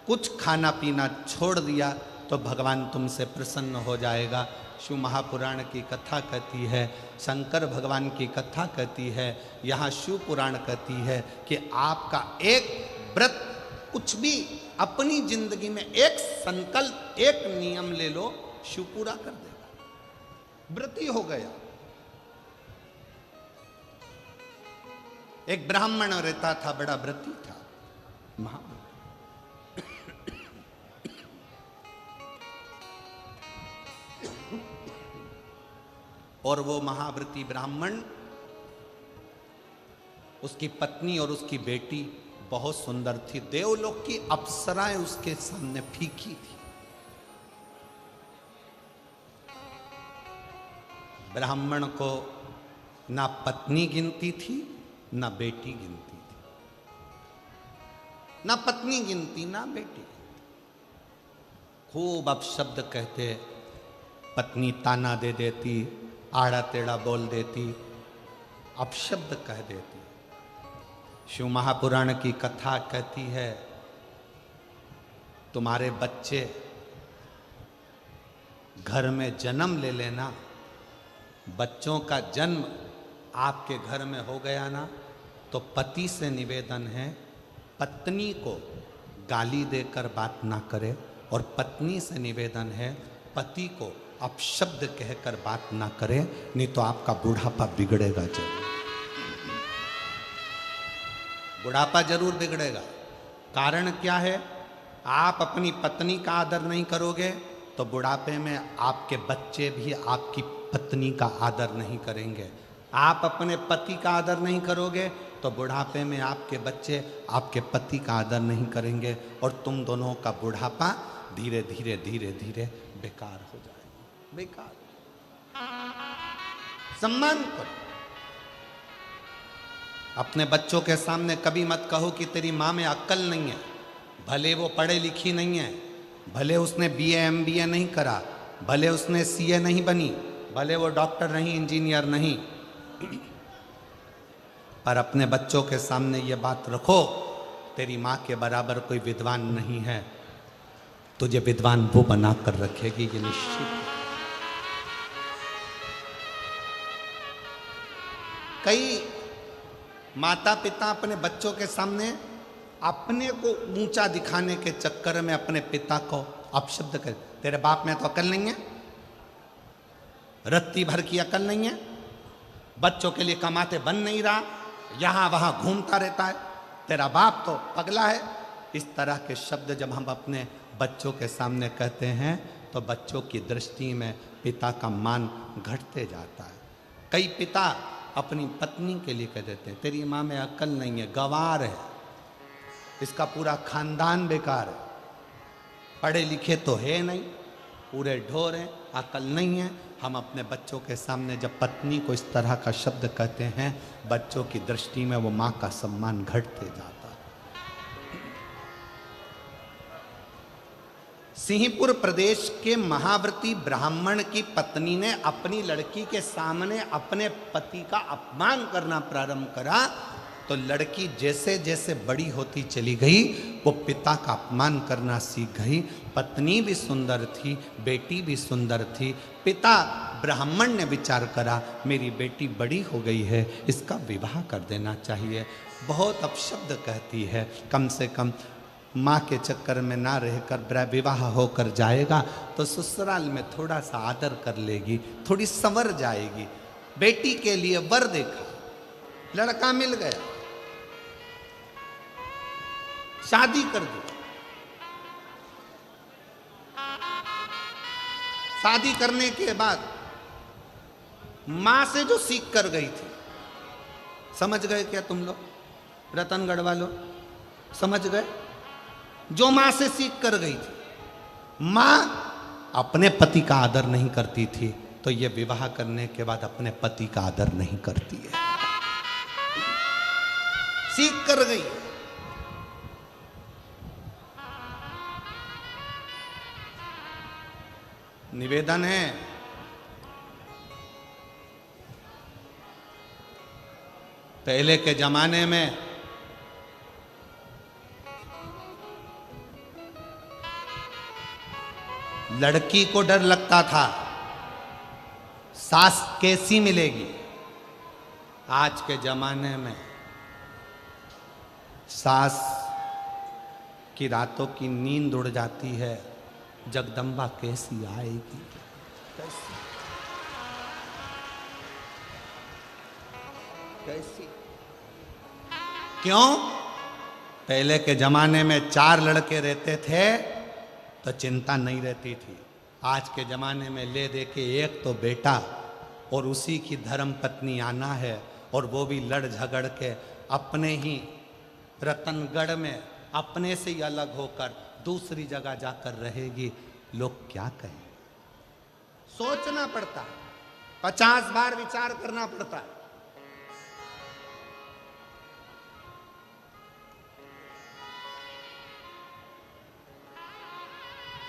कुछ खाना पीना छोड़ दिया तो भगवान तुमसे प्रसन्न हो जाएगा। शिव महापुराण की कथा कहती है, शंकर भगवान की कथा कहती है, यहाँ शिव पुराण कहती है कि आपका एक व्रत, कुछ भी अपनी जिंदगी में एक संकल्प, एक नियम ले लो, शिव पूरा कर देगा। व्रती हो गया। एक ब्राह्मण रहता था, बड़ा व्रती था, और वो महाव्रती ब्राह्मण, उसकी पत्नी और उसकी बेटी बहुत सुंदर थी। देवलोक की अप्सराएं उसके सामने फीकी थी। ब्राह्मण को ना पत्नी गिनती थी ना बेटी गिनती थी, ना पत्नी गिनती ना बेटी गिनती। खूब अपशब्द कहते, पत्नी ताना दे देती, आड़ा टेढ़ा बोल देती, अपशब्द कह देती। शिव महापुराण की कथा कहती है, तुम्हारे बच्चे घर में जन्म ले लेना बच्चों का जन्म आपके घर में हो गया ना, तो पति से निवेदन है, पत्नी को गाली देकर बात ना करे, और पत्नी से निवेदन है, पति को अपशब्द कहकर बात ना करे, नहीं तो आपका बुढ़ापा बिगड़ेगा जरूर। बुढ़ापा जरूर बिगड़ेगा। कारण क्या है? आप अपनी पत्नी का आदर नहीं करोगे तो बुढ़ापे में आपके बच्चे भी आपकी पत्नी का आदर नहीं करेंगे। आप अपने पति का आदर नहीं करोगे तो बुढ़ापे में आपके बच्चे आपके पति का आदर नहीं करेंगे, और तुम दोनों का बुढ़ापा धीरे धीरे धीरे धीरे बेकार हो जाएगा। बेकार। सम्मान करो। अपने बच्चों के सामने कभी मत कहो कि तेरी माँ में अक्ल नहीं है। भले वो पढ़े लिखी नहीं है, भले उसने बीए एमबीए नहीं करा, भले उसने सीए नहीं बनी, भले वो डॉक्टर नहीं, इंजीनियर नहीं, पर अपने बच्चों के सामने ये बात रखो, तेरी माँ के बराबर कोई विद्वान नहीं है, तुझे विद्वान वो बना कर रखेगी, ये निश्चित है। कई माता पिता अपने बच्चों के सामने अपने को ऊंचा दिखाने के चक्कर में अपने पिता को अपशब्द कर, तेरे बाप में तो अकल नहीं है, रत्ती भर की अकल नहीं है, बच्चों के लिए कमाते बन नहीं रहा, यहां वहां घूमता रहता है, तेरा बाप तो पगला है। इस तरह के शब्द जब हम अपने बच्चों के सामने कहते हैं तो बच्चों की दृष्टि में पिता का मान घटते जाता है। कई पिता अपनी पत्नी के लिए कह देते हैं, तेरी माँ में अकल नहीं है, गंवार है, इसका पूरा खानदान बेकार है, पढ़े लिखे तो है नहीं, पूरे ढोर हैं, अकल नहीं है। हम अपने बच्चों के सामने जब पत्नी को इस तरह का शब्द कहते हैं, बच्चों की दृष्टि में वो माँ का सम्मान घटते जाता है। सिंहपुर प्रदेश के महाव्रती ब्राह्मण की पत्नी ने अपनी लड़की के सामने अपने पति का अपमान करना प्रारंभ करा, तो लड़की जैसे जैसे बड़ी होती चली गई वो पिता का अपमान करना सीख गई। पत्नी भी सुंदर थी, बेटी भी सुंदर थी। पिता ब्राह्मण ने विचार करा, मेरी बेटी बड़ी हो गई है, इसका विवाह कर देना चाहिए। बहुत अपशब्द कहती है, कम से कम माँ के चक्कर में ना रहकर विवाह होकर जाएगा तो ससुराल में थोड़ा सा आदर कर लेगी, थोड़ी संवर जाएगी। बेटी के लिए वर देखा, लड़का मिल गया, शादी कर दी। शादी करने के बाद मां से जो सीख कर गई थी, समझ गए क्या तुम लोग, रतनगढ़ वालों? समझ गए? जो मां से सीख कर गई थी, मां अपने पति का आदर नहीं करती थी, तो ये विवाह करने के बाद अपने पति का आदर नहीं करती है। सीख कर गई। निवेदन है, पहले के जमाने में लड़की को डर लगता था सास कैसी मिलेगी। आज के जमाने में सास की रातों की नींद उड़ जाती है, जगदम्बा कैसी आएगी, कैसी कैसी। क्यों? पहले के जमाने में 4 लड़के रहते थे तो चिंता नहीं रहती थी। आज के जमाने में ले दे के एक तो बेटा और उसी की धर्म पत्नी आना है, और वो भी लड़ झगड़ के अपने ही रतनगढ़ में अपने से ही अलग होकर दूसरी जगह जाकर रहेगी। लोग क्या कहें? सोचना पड़ता है, 50 बार विचार करना पड़ता है।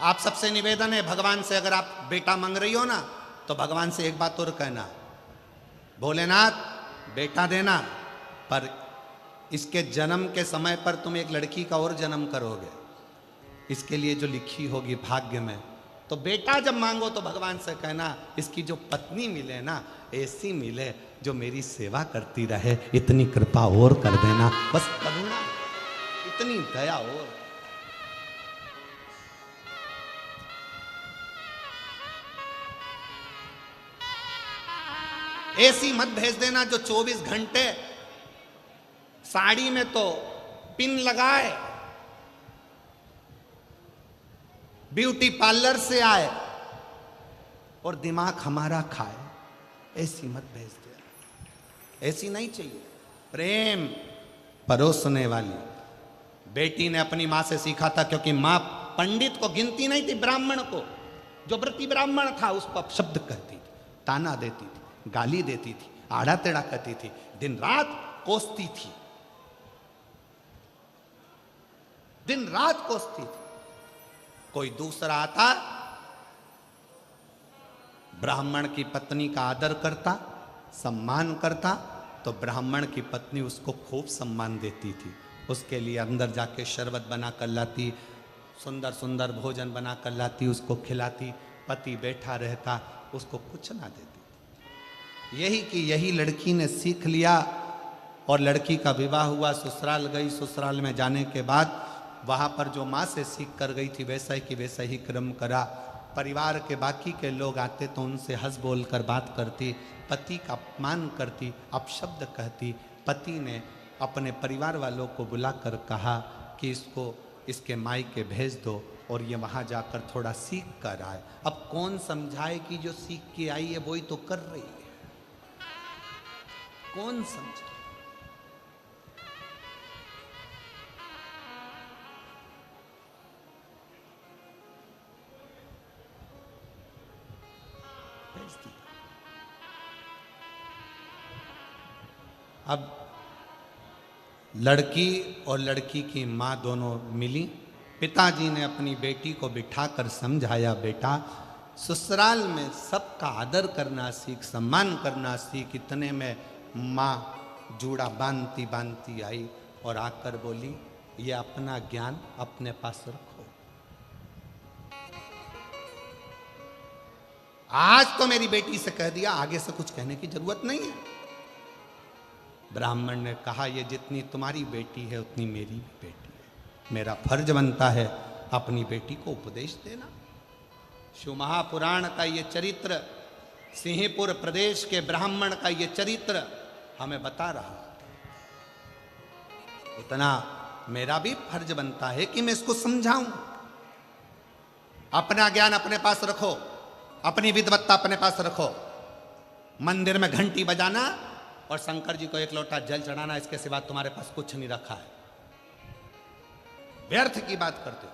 आप सबसे निवेदन है, भगवान से अगर आप बेटा मांग रही हो ना, तो भगवान से एक बात और कहना, भोलेनाथ बेटा देना, पर इसके जन्म के समय पर तुम एक लड़की का और जन्म करोगे, इसके लिए जो लिखी होगी भाग्य में तो बेटा जब मांगो तो भगवान से कहना इसकी जो पत्नी मिले ना ऐसी मिले जो मेरी सेवा करती रहे, इतनी कृपा और कर देना, बस करुणा, इतनी दया और। ऐसी मत भेज देना जो 24 घंटे साड़ी में तो पिन लगाए, ब्यूटी पार्लर से आए और दिमाग हमारा खाए। ऐसी मत भेज दे, ऐसी नहीं चाहिए। प्रेम परोसने वाली। बेटी ने अपनी मां से सीखा था, क्योंकि मां पंडित को गिनती नहीं थी, ब्राह्मण को, जो व्रती ब्राह्मण था उसको शब्द कहती थी, ताना देती थी, गाली देती थी, आड़ा टेढ़ा कहती थी, दिन रात कोसती थी, दिन रात कोसती थी। कोई दूसरा आता, ब्राह्मण की पत्नी का आदर करता, सम्मान करता, तो ब्राह्मण की पत्नी उसको खूब सम्मान देती थी। उसके लिए अंदर जाके शरबत बना कर लाती, सुंदर सुंदर भोजन बना कर लाती, उसको खिलाती। पति बैठा रहता, उसको कुछ ना देती। यही लड़की ने सीख लिया और लड़की का विवाह हुआ, ससुराल गई। ससुराल में जाने के बाद वहाँ पर जो माँ से सीख कर गई थी वैसा ही कि वैसा ही क्रम करा। परिवार के बाकी के लोग आते तो उनसे हंस बोल कर बात करती, पति का अपमान करती, अपशब्द कहती। पति ने अपने परिवार वालों को बुलाकर कहा कि इसको इसके मायके भेज दो और ये वहाँ जाकर थोड़ा सीख कर आए। अब कौन समझाए कि जो सीख के आई है वही तो कर रही है, कौन समझे? अब लड़की और लड़की की माँ दोनों मिली। पिताजी ने अपनी बेटी को बिठाकर समझाया, बेटा ससुराल में सबका आदर करना सीख, सम्मान करना सीख। इतने में माँ जूड़ा बांधती बांधती आई और आकर बोली, ये अपना ज्ञान अपने पास रखो। आज तो मेरी बेटी से कह दिया, आगे से कुछ कहने की जरूरत नहीं है। ब्राह्मण ने कहा, ये जितनी तुम्हारी बेटी है उतनी मेरी भी बेटी है, मेरा फर्ज बनता है अपनी बेटी को उपदेश देना। शिव महापुराण का ये चरित्र, सिंहपुर प्रदेश के ब्राह्मण का ये चरित्र हमें बता रहा, उतना मेरा भी फर्ज बनता है कि मैं इसको समझाऊं। अपना ज्ञान अपने पास रखो, अपनी विद्वत्ता अपने पास रखो। मंदिर में घंटी बजाना और शंकर जी को एक लोटा जल चढ़ाना, इसके सिवा तुम्हारे पास कुछ नहीं रखा है। व्यर्थ की बात करते हो।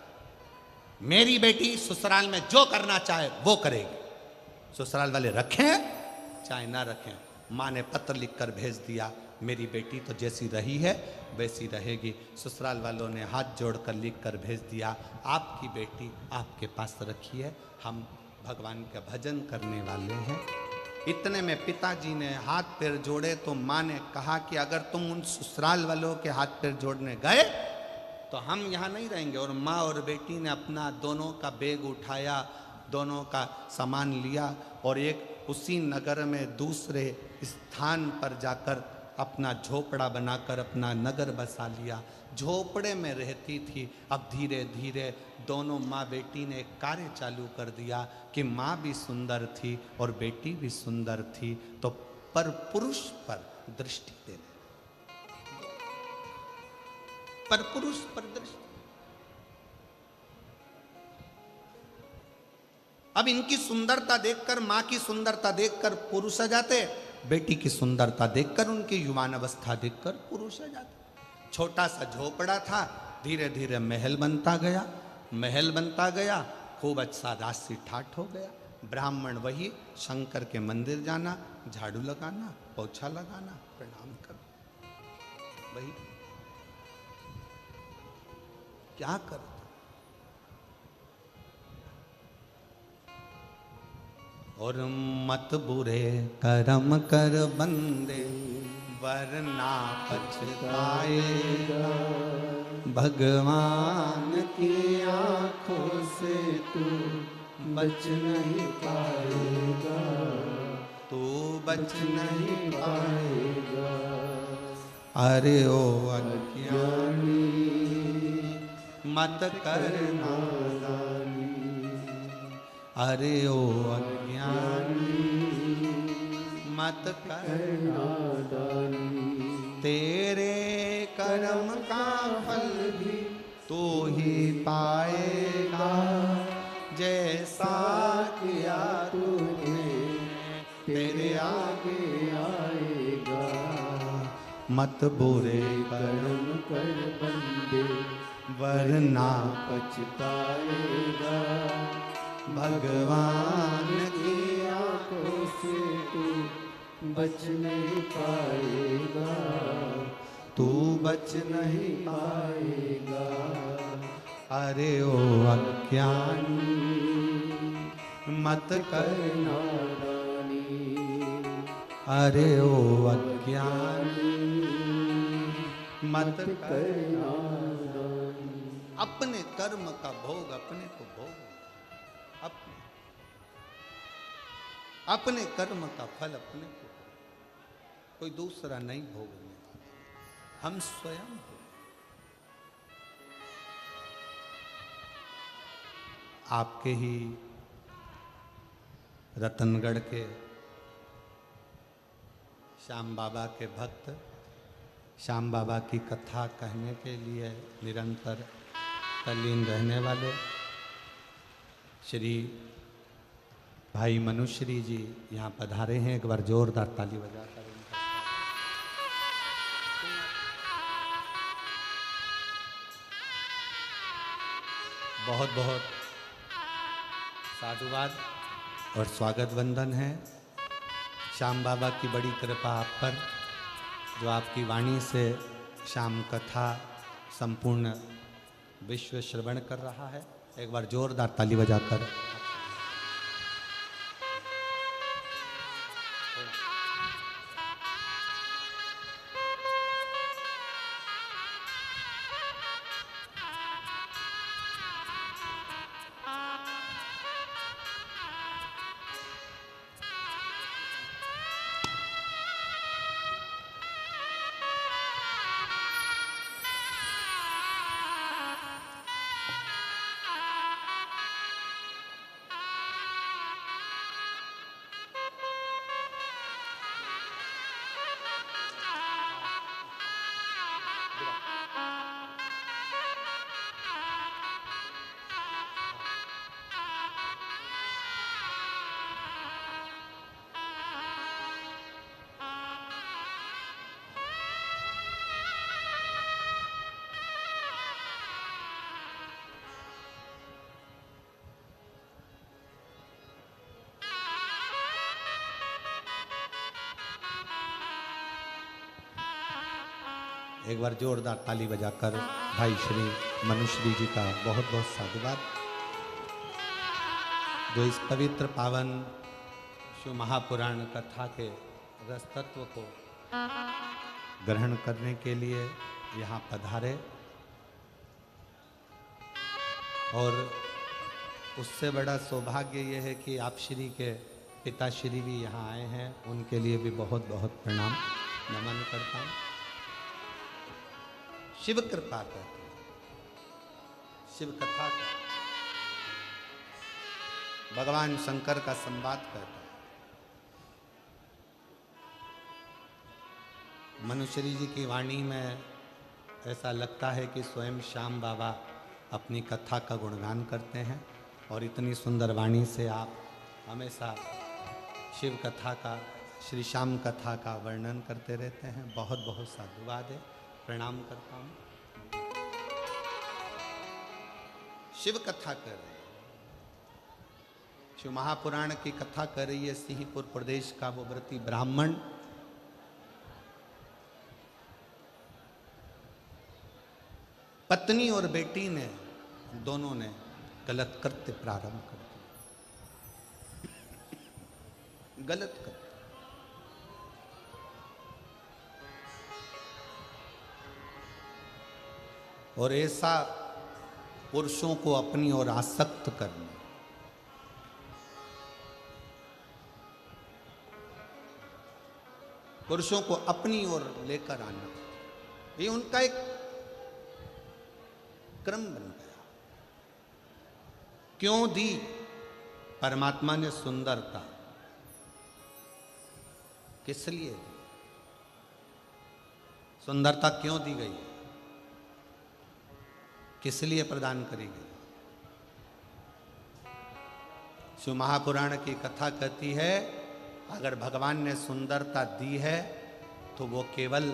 मेरी बेटी ससुराल में जो करना चाहे वो करेगी। ससुराल वाले रखें चाहे ना रखें, माँ ने पत्र लिखकर भेज दिया, मेरी बेटी तो जैसी रही है वैसी रहेगी। ससुराल वालों ने हाथ जोड़कर लिखकर भेज दिया, आपकी बेटी आपके पास रखिए, हम भगवान का भजन करने वाले हैं। इतने में पिताजी ने हाथ पैर जोड़े तो माँ ने कहा कि अगर तुम उन ससुराल वालों के हाथ पैर जोड़ने गए तो हम यहाँ नहीं रहेंगे। और माँ और बेटी ने अपना दोनों का बैग उठाया, दोनों का सामान लिया और एक उसी नगर में दूसरे स्थान पर जाकर अपना झोपड़ा बनाकर अपना नगर बसा लिया। झोपड़े में रहती थी। अब धीरे धीरे दोनों माँ बेटी ने एक कार्य चालू कर दिया कि माँ भी सुंदर थी और बेटी भी सुंदर थी, तो पर पुरुष पर दृष्टि देने, पर पुरुष पर दृष्टि। अब इनकी सुंदरता देखकर, माँ की सुंदरता देखकर पुरुष आ जाते, बेटी की सुंदरता देखकर, उनकी युवान अवस्था देखकर पुरुष आ जाते। छोटा सा झोपड़ा था, धीरे धीरे महल बनता गया, महल बनता गया, खूब अच्छा राशि ठाठ हो गया। ब्राह्मण वही शंकर के मंदिर जाना, झाड़ू लगाना, पोछा लगाना, प्रणाम करना, वही क्या करता। और मत बुरे कर्म कर बंदे वरना पछताएगा, भगवान की आंखों से तू बच नहीं पाएगा, तू बच नहीं पाएगा। अरे ओ अज्ञानी मत कर नादानी, अरे ओ अज्ञानी मत कर नादानी। तेरे कर्म का फल भी तू ही पाएगा, जैसा किया तूने तेरे आगे आएगा। मत बुरे कर्म कर बंदे वरना पछताएगा। भगवान की आंखों से तू बच नहीं पाएगा, तू बच नहीं पाएगा। अरे ओ अज्ञानी मत कर नादानी, अरे ओ अज्ञानी मत कर नादानी। अपने कर्म का भोग अपने को भोग, अपने कर्म का फल अपने को, कोई दूसरा नहीं भोगने, हम स्वयं हो। आपके ही रतनगढ़ के श्याम बाबा के भक्त श्याम बाबा की कथा कहने के लिए निरंतर तल्लीन रहने वाले श्री भाई मनुश्री जी यहाँ पधारे हैं। एक बार जोरदार ताली बजाकर उनका बहुत बहुत साधुवाद और स्वागत वंदन है। श्याम बाबा की बड़ी कृपा आप पर, जो आपकी वाणी से श्याम कथा संपूर्ण विश्व श्रवण कर रहा है। एक बार जोरदार ताली बजाकर एक बार जोरदार ताली बजाकर भाई श्री मनुश्री जी का बहुत बहुत साधुवाद, जो इस पवित्र पावन शिव महापुराण कथा के रस तत्व को ग्रहण करने के लिए यहाँ पधारे। और उससे बड़ा सौभाग्य ये है कि आप श्री के पिताश्री भी यहाँ आए हैं, उनके लिए भी बहुत बहुत प्रणाम नमन करता हूँ। शिव कृपा का, शिव कथा का, भगवान शंकर का संवाद करता है। मनुश्री जी की वाणी में ऐसा लगता है कि स्वयं श्याम बाबा अपनी कथा का गुणगान करते हैं, और इतनी सुंदर वाणी से आप हमेशा शिव कथा का, श्री श्याम कथा का वर्णन करते रहते हैं। बहुत बहुत साधुवाद है, प्रणाम करता हूँ। शिव कथा कर रही है, शिव महापुराण की कथा कर रही है सिंहपुर प्रदेश का वो व्रती ब्राह्मण। पत्नी और बेटी ने दोनों ने गलत कृत्य प्रारंभ कर दिया, गलत कृत्य। और ऐसा पुरुषों को अपनी ओर आसक्त करना, पुरुषों को अपनी ओर लेकर आना, ये उनका एक क्रम बन गया। क्यों दी परमात्मा ने सुंदरता? किस लिए दी? सुंदरता क्यों दी गई? किस लिए प्रदान करी गई? शिव महापुराण की कथा कहती है, अगर भगवान ने सुंदरता दी है तो वो केवल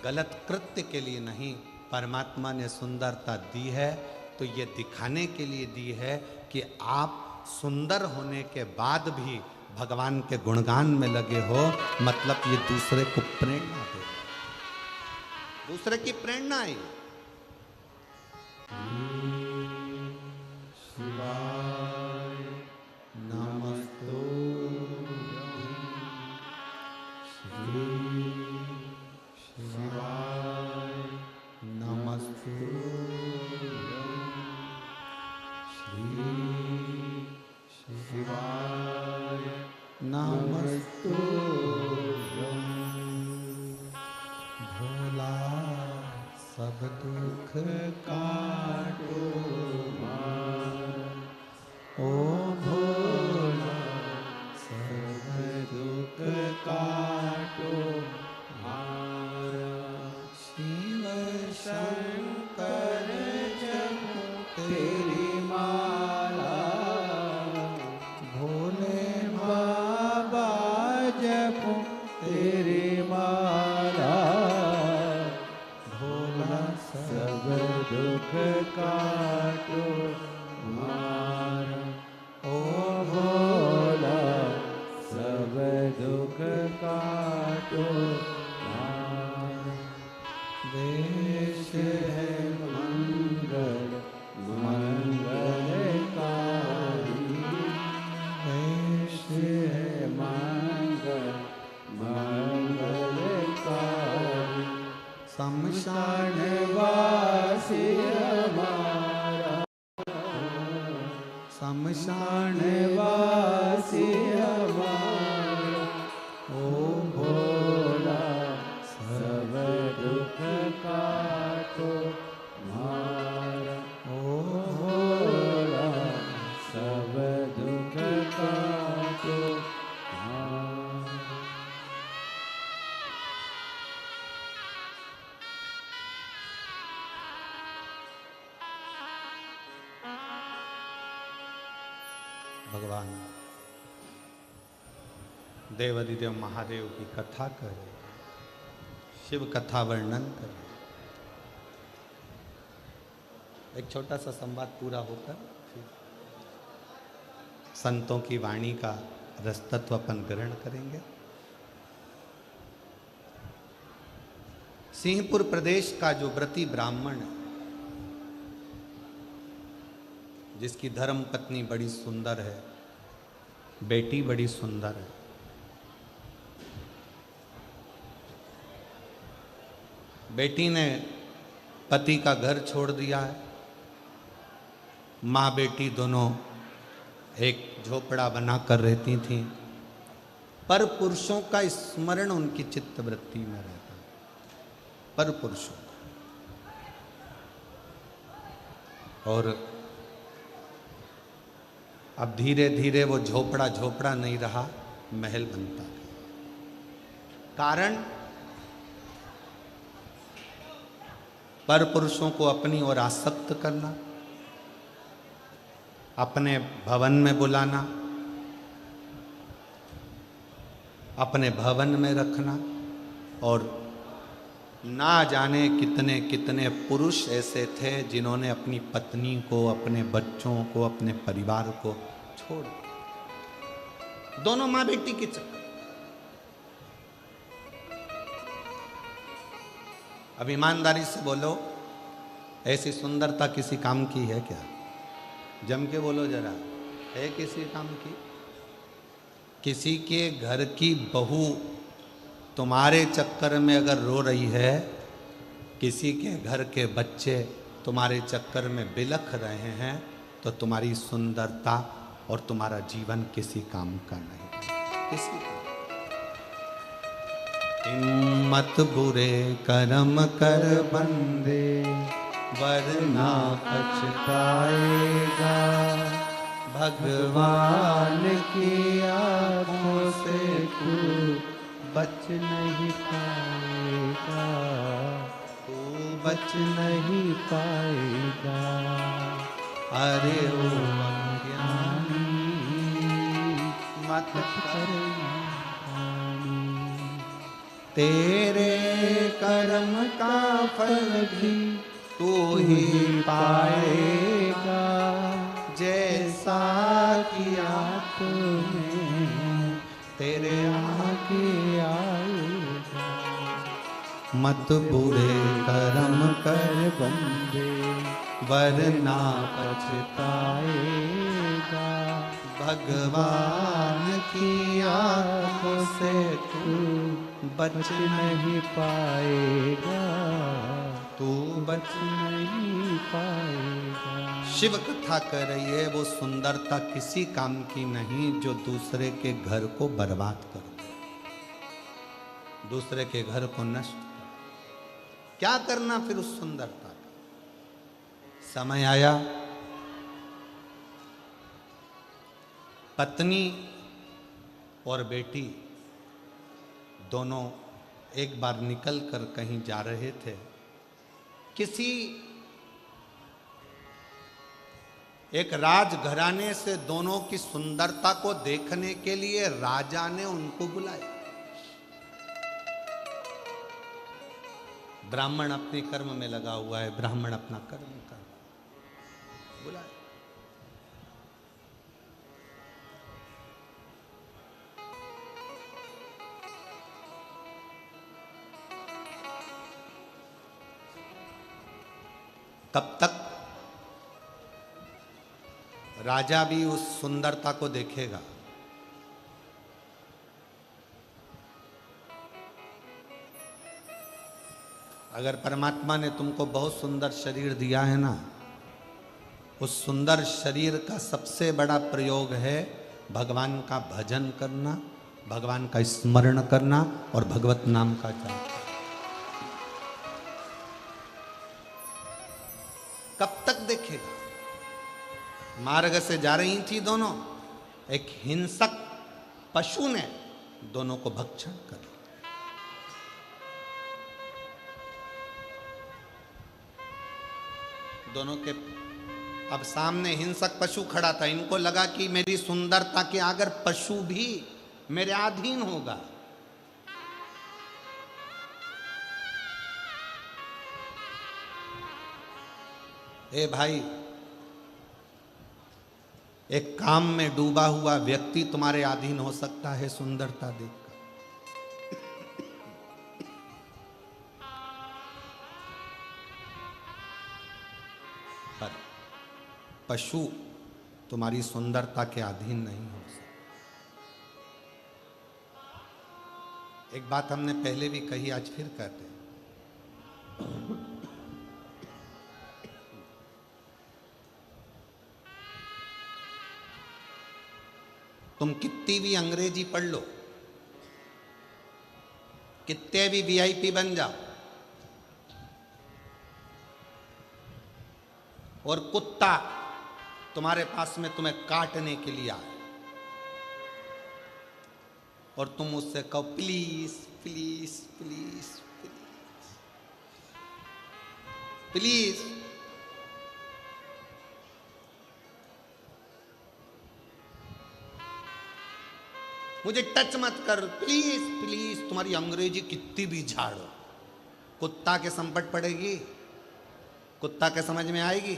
गलत कृत्य के लिए नहीं, परमात्मा ने सुंदरता दी है तो ये दिखाने के लिए दी है कि आप सुंदर होने के बाद भी भगवान के गुणगान में लगे हो, मतलब ये दूसरे को प्रेरणा दे, दूसरे की प्रेरणा है। शिवाय नमस्तु श्री शिवाय नमस्तु श्री शिवाय नमस्तु भोला सब दुख काटो ओ भोला सब दुख काटो शिव शंकर जपो तेरी माला भोले बाबा जपो तेरी माला भोला सब दुख काटो ओ भोला सब दुख काटो देश है मंगल मंगलकारी देश है मंगल मंगलकारी शमशान वासी हमारा शमशान वासी हमारा ओ भोला सब दुख काटो हमारा ओ भोला सब दुख काटो हमारा। भगवान देवाधिदेव महादेव की कथा करें, शिव कथा वर्णन करें। एक छोटा सा संवाद पूरा होकर फिर संतों की वाणी का रसतत्व अपन ग्रहण करेंगे। सिंहपुर प्रदेश का जो व्रती ब्राह्मण है, जिसकी धर्म पत्नी बड़ी सुंदर है, बेटी बड़ी सुंदर है, बेटी ने पति का घर छोड़ दिया है, माँ बेटी दोनों एक झोपड़ा बनाकर रहती थीं, पर पुरुषों का स्मरण उनकी चित्तवृत्ति में रहता है, पर पुरुषों का। और अब धीरे धीरे वो झोपड़ा झोपड़ा नहीं रहा, महल बनता गया। कारण पर पुरुषों को अपनी ओर आसक्त करना, अपने भवन में बुलाना, अपने भवन में रखना, और ना जाने कितने कितने पुरुष ऐसे थे जिन्होंने अपनी पत्नी को, अपने बच्चों को, अपने परिवार को छोड़ दिया। दोनों माँ बेटी के चक्कर। अब ईमानदारी से बोलो, ऐसी सुंदरता किसी काम की है क्या? जम के बोलो जरा, है किसी काम की? किसी के घर की बहू तुम्हारे चक्कर में अगर रो रही है, किसी के घर के बच्चे तुम्हारे चक्कर में बिलख रहे हैं, तो तुम्हारी सुंदरता और तुम्हारा जीवन किसी काम का नहीं, किसी का। हिम्मत बुरे कर्म कर बंदे, वरना पछताएगा, भगवान की आंखों से तू बच नहीं पाएगा, तू बच नहीं पाएगा। अरे ओ अज्ञानी मत कर, तेरे कर्म का फल भी तू ही पाएगा, जैसा किया तूने तेरे आगे आएगा। मत बुरे कर्म कर बंदे, वरना पछताएगा, भगवान की आंखों से तू बच नहीं पाएगा, तू बच नहीं पाएगा। शिव कथा कर रही है, वो सुंदरता किसी काम की नहीं जो दूसरे के घर को बर्बाद कर दे, दूसरे के घर को नष्ट कर। क्या करना फिर उस सुंदरता का? समय आया, पत्नी और बेटी दोनों एक बार निकल कर कहीं जा रहे थे। किसी एक राजघराने से दोनों की सुंदरता को देखने के लिए राजा ने उनको बुलाया। ब्राह्मण अपने कर्म में लगा हुआ है, ब्राह्मण अपना कर्म कर बुलाया। तब तक राजा भी उस सुंदरता को देखेगा। अगर परमात्मा ने तुमको बहुत सुंदर शरीर दिया है ना, उस सुंदर शरीर का सबसे बड़ा प्रयोग है भगवान का भजन करना, भगवान का स्मरण करना और भगवत नाम का जाप। कब तक देखेगा? मार्ग से जा रही थी दोनों, एक हिंसक पशु ने दोनों को भक्षण कर लिया। दोनों के अब सामने हिंसक पशु खड़ा था। इनको लगा कि मेरी सुंदरता के अगर पशु भी मेरे अधीन होगा। ए भाई, एक काम में डूबा हुआ व्यक्ति तुम्हारे अधीन हो सकता है सुंदरता देखकर। पर पशु तुम्हारी सुंदरता के अधीन नहीं हो सकता। एक बात हमने पहले भी कही, आज फिर कहते हैं। तुम कितनी भी अंग्रेजी पढ़ लो, कितने भी वीआईपी बन जाओ, और कुत्ता तुम्हारे पास में तुम्हें काटने के लिए आए और तुम उससे कहो please please please please please, मुझे टच मत कर, प्लीज प्लीज। तुम्हारी अंग्रेजी कितनी भी झाड़ो, कुत्ता के संपट पड़ेगी? कुत्ता के समझ में आएगी?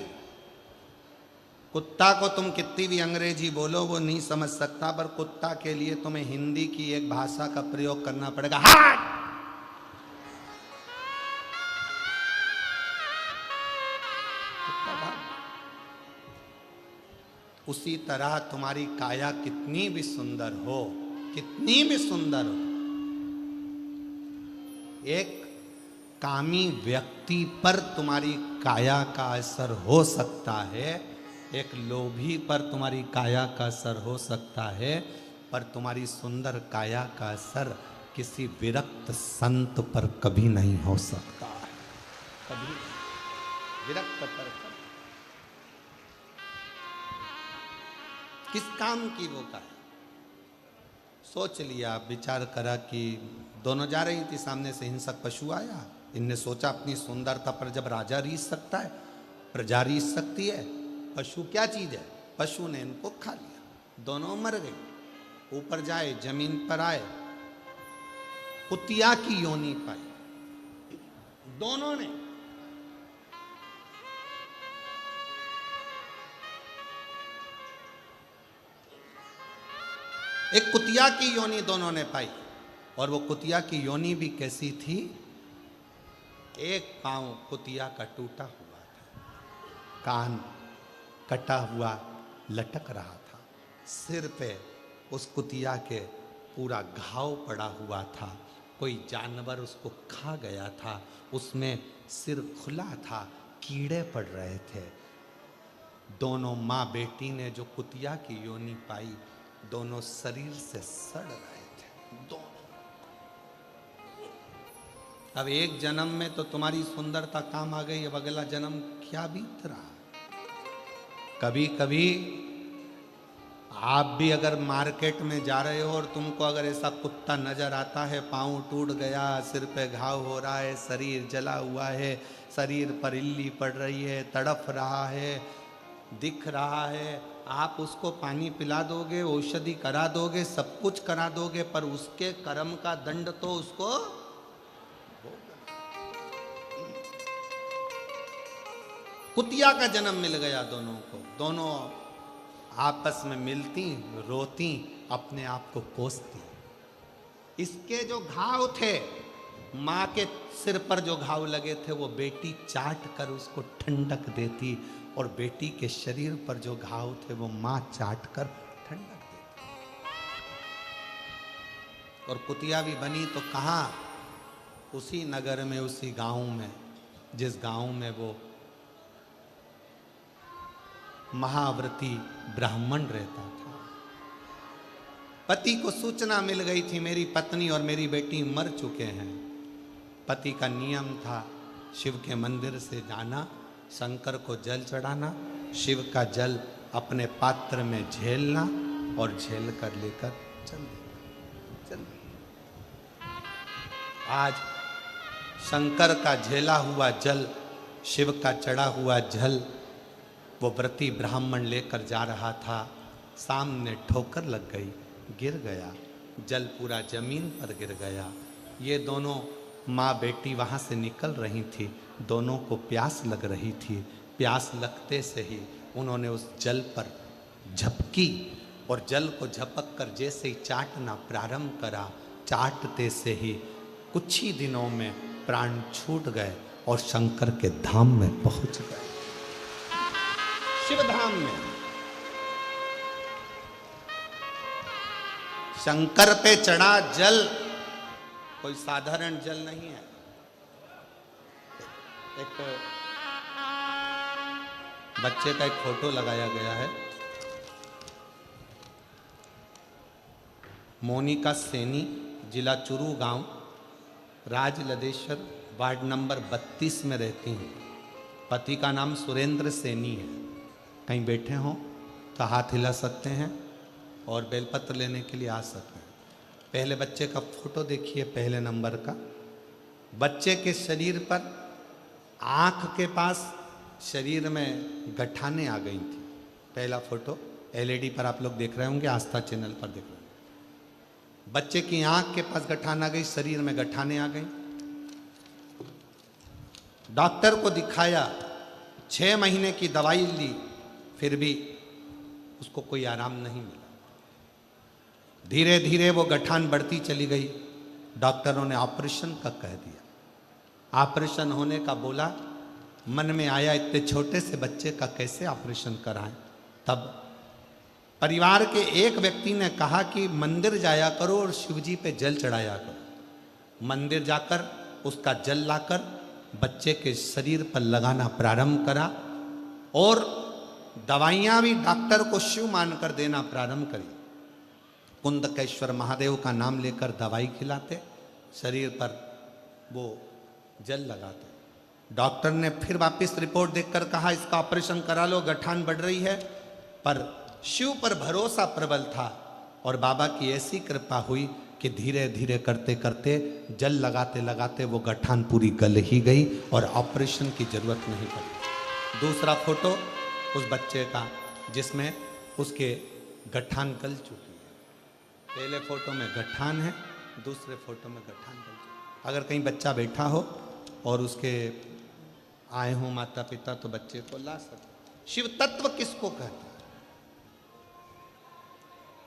कुत्ता को तुम कितनी भी अंग्रेजी बोलो वो नहीं समझ सकता, पर कुत्ता के लिए तुम्हें हिंदी की एक भाषा का प्रयोग करना पड़ेगा, हाट। उसी तरह तुम्हारी काया कितनी भी सुंदर हो, कितनी भी सुंदर हो, एक कामी व्यक्ति पर तुम्हारी काया का असर हो सकता है, एक लोभी पर तुम्हारी काया का असर हो सकता है, पर तुम्हारी सुंदर काया का असर किसी विरक्त संत पर कभी नहीं हो सकता है, कभी विरक्त पर कभी। किस काम की वो का है? सोच लिया, विचार करा कि दोनों जा रही थी, सामने से हिंसक पशु आया। इनने सोचा अपनी सुंदरता पर जब राजा रीझ सकता है, प्रजा रीझ सकती है, पशु क्या चीज है? पशु ने इनको खा लिया, दोनों मर गए। ऊपर जाए, जमीन पर आए, कुतिया की योनि पाई दोनों ने। एक कुतिया की योनि दोनों ने पाई, और वो कुतिया की योनि भी कैसी थी? एक पांव कुतिया का टूटा हुआ था, कान कटा हुआ लटक रहा था, सिर पे उस कुतिया के पूरा घाव पड़ा हुआ था, कोई जानवर उसको खा गया था, उसमें सिर खुला था, कीड़े पड़ रहे थे। दोनों माँ बेटी ने जो कुतिया की योनि पाई, दोनों शरीर से सड़ रहे थे, दोनों। अब एक जन्म में तो तुम्हारी सुंदरता काम आ गई, अब अगला जन्म क्या बीत रहा? कभी कभी आप भी अगर मार्केट में जा रहे हो और तुमको अगर ऐसा कुत्ता नजर आता है, पाँव टूट गया, सिर पे घाव हो रहा है, शरीर जला हुआ है, शरीर पर इल्ली पड़ रही है, तड़फ रहा है, दिख रहा है, आप उसको पानी पिला दोगे, औषधि करा दोगे, सब कुछ करा दोगे, पर उसके कर्म का दंड तो उसको कुतिया का जन्म मिल गया दोनों को। दोनों आपस में मिलती, रोती, अपने आप को कोसती। इसके जो घाव थे, माँ के सिर पर जो घाव लगे थे, वो बेटी चाट कर उसको ठंडक देती, और बेटी के शरीर पर जो घाव थे वो माँ चाट कर ठंडक देती। और कुतिया भी बनी तो कहाँ? उसी नगर में, उसी गांव में, जिस गांव में वो महाव्रती ब्राह्मण रहता था। पति को सूचना मिल गई थी, मेरी पत्नी और मेरी बेटी मर चुके हैं। पति का नियम था शिव के मंदिर से जाना, शंकर को जल चढ़ाना, शिव का जल अपने पात्र में झेलना और झेल कर लेकर चल। आज शंकर का झेला हुआ जल, शिव का चढ़ा हुआ जल वो व्रती ब्राह्मण लेकर जा रहा था। सामने ठोकर लग गई, गिर गया, जल पूरा जमीन पर गिर गया। ये दोनों माँ बेटी वहाँ से निकल रही थी, दोनों को प्यास लग रही थी। प्यास लगते से ही उन्होंने उस जल पर झपकी, और जल को झपक कर जैसे ही चाटना प्रारंभ करा, चाटते से ही कुछ ही दिनों में प्राण छूट गए और शंकर के धाम में पहुंच गए, शिव धाम में। शंकर पे चढ़ा जल कोई साधारण जल नहीं है। एक बच्चे का एक फोटो लगाया गया है, मोनिका सैनी, जिला चुरू गांव, राजलदेश्वर, वार्ड नंबर 32 में रहती हैं। पति का नाम सुरेंद्र सैनी है। कहीं बैठे हों तो हाथ हिला सकते हैं और बेलपत्र लेने के लिए आ सकते हैं। पहले बच्चे का फोटो देखिए, पहले नंबर का। बच्चे के शरीर पर, आँख के पास शरीर में गठाने आ गई थी। पहला फोटो एलईडी पर आप लोग देख रहे होंगे, आस्था चैनल पर देख रहे होंगे। बच्चे की आँख के पास गठान आ गई, शरीर में गठाने आ गई। डॉक्टर को दिखाया, 6 महीने की दवाई ली, फिर भी उसको कोई आराम नहीं मिला। धीरे धीरे वो गठान बढ़ती चली गई। डॉक्टरों ने ऑपरेशन का कह दिया। ऑपरेशन होने का बोला, मन में आया इतने छोटे से बच्चे का कैसे ऑपरेशन कराएं। तब परिवार के एक व्यक्ति ने कहा कि मंदिर जाया करो और शिवजी पे जल चढ़ाया करो। मंदिर जाकर उसका जल लाकर बच्चे के शरीर पर लगाना प्रारंभ करा, और दवाइयाँ भी डॉक्टर को शिव मानकर देना प्रारंभ करी। कुंदकेश्वर महादेव का नाम लेकर दवाई खिलाते, शरीर पर वो जल लगाते। डॉक्टर ने फिर वापस रिपोर्ट देखकर कहा इसका ऑपरेशन करा लो, गठान बढ़ रही है। पर शिव पर भरोसा प्रबल था और बाबा की ऐसी कृपा हुई कि धीरे धीरे करते करते जल लगाते लगाते वो गठान पूरी गल ही गई और ऑपरेशन की जरूरत नहीं पड़ी। दूसरा फोटो उस बच्चे का जिसमें उसके गठान गल चुकी है। पहले फोटो में गठान है, दूसरे फोटो में गठान गल चुकी है। अगर कहीं बच्चा बैठा हो और उसके आए हों माता पिता तो बच्चे को ला सकते। शिव तत्व किसको कहते हैं?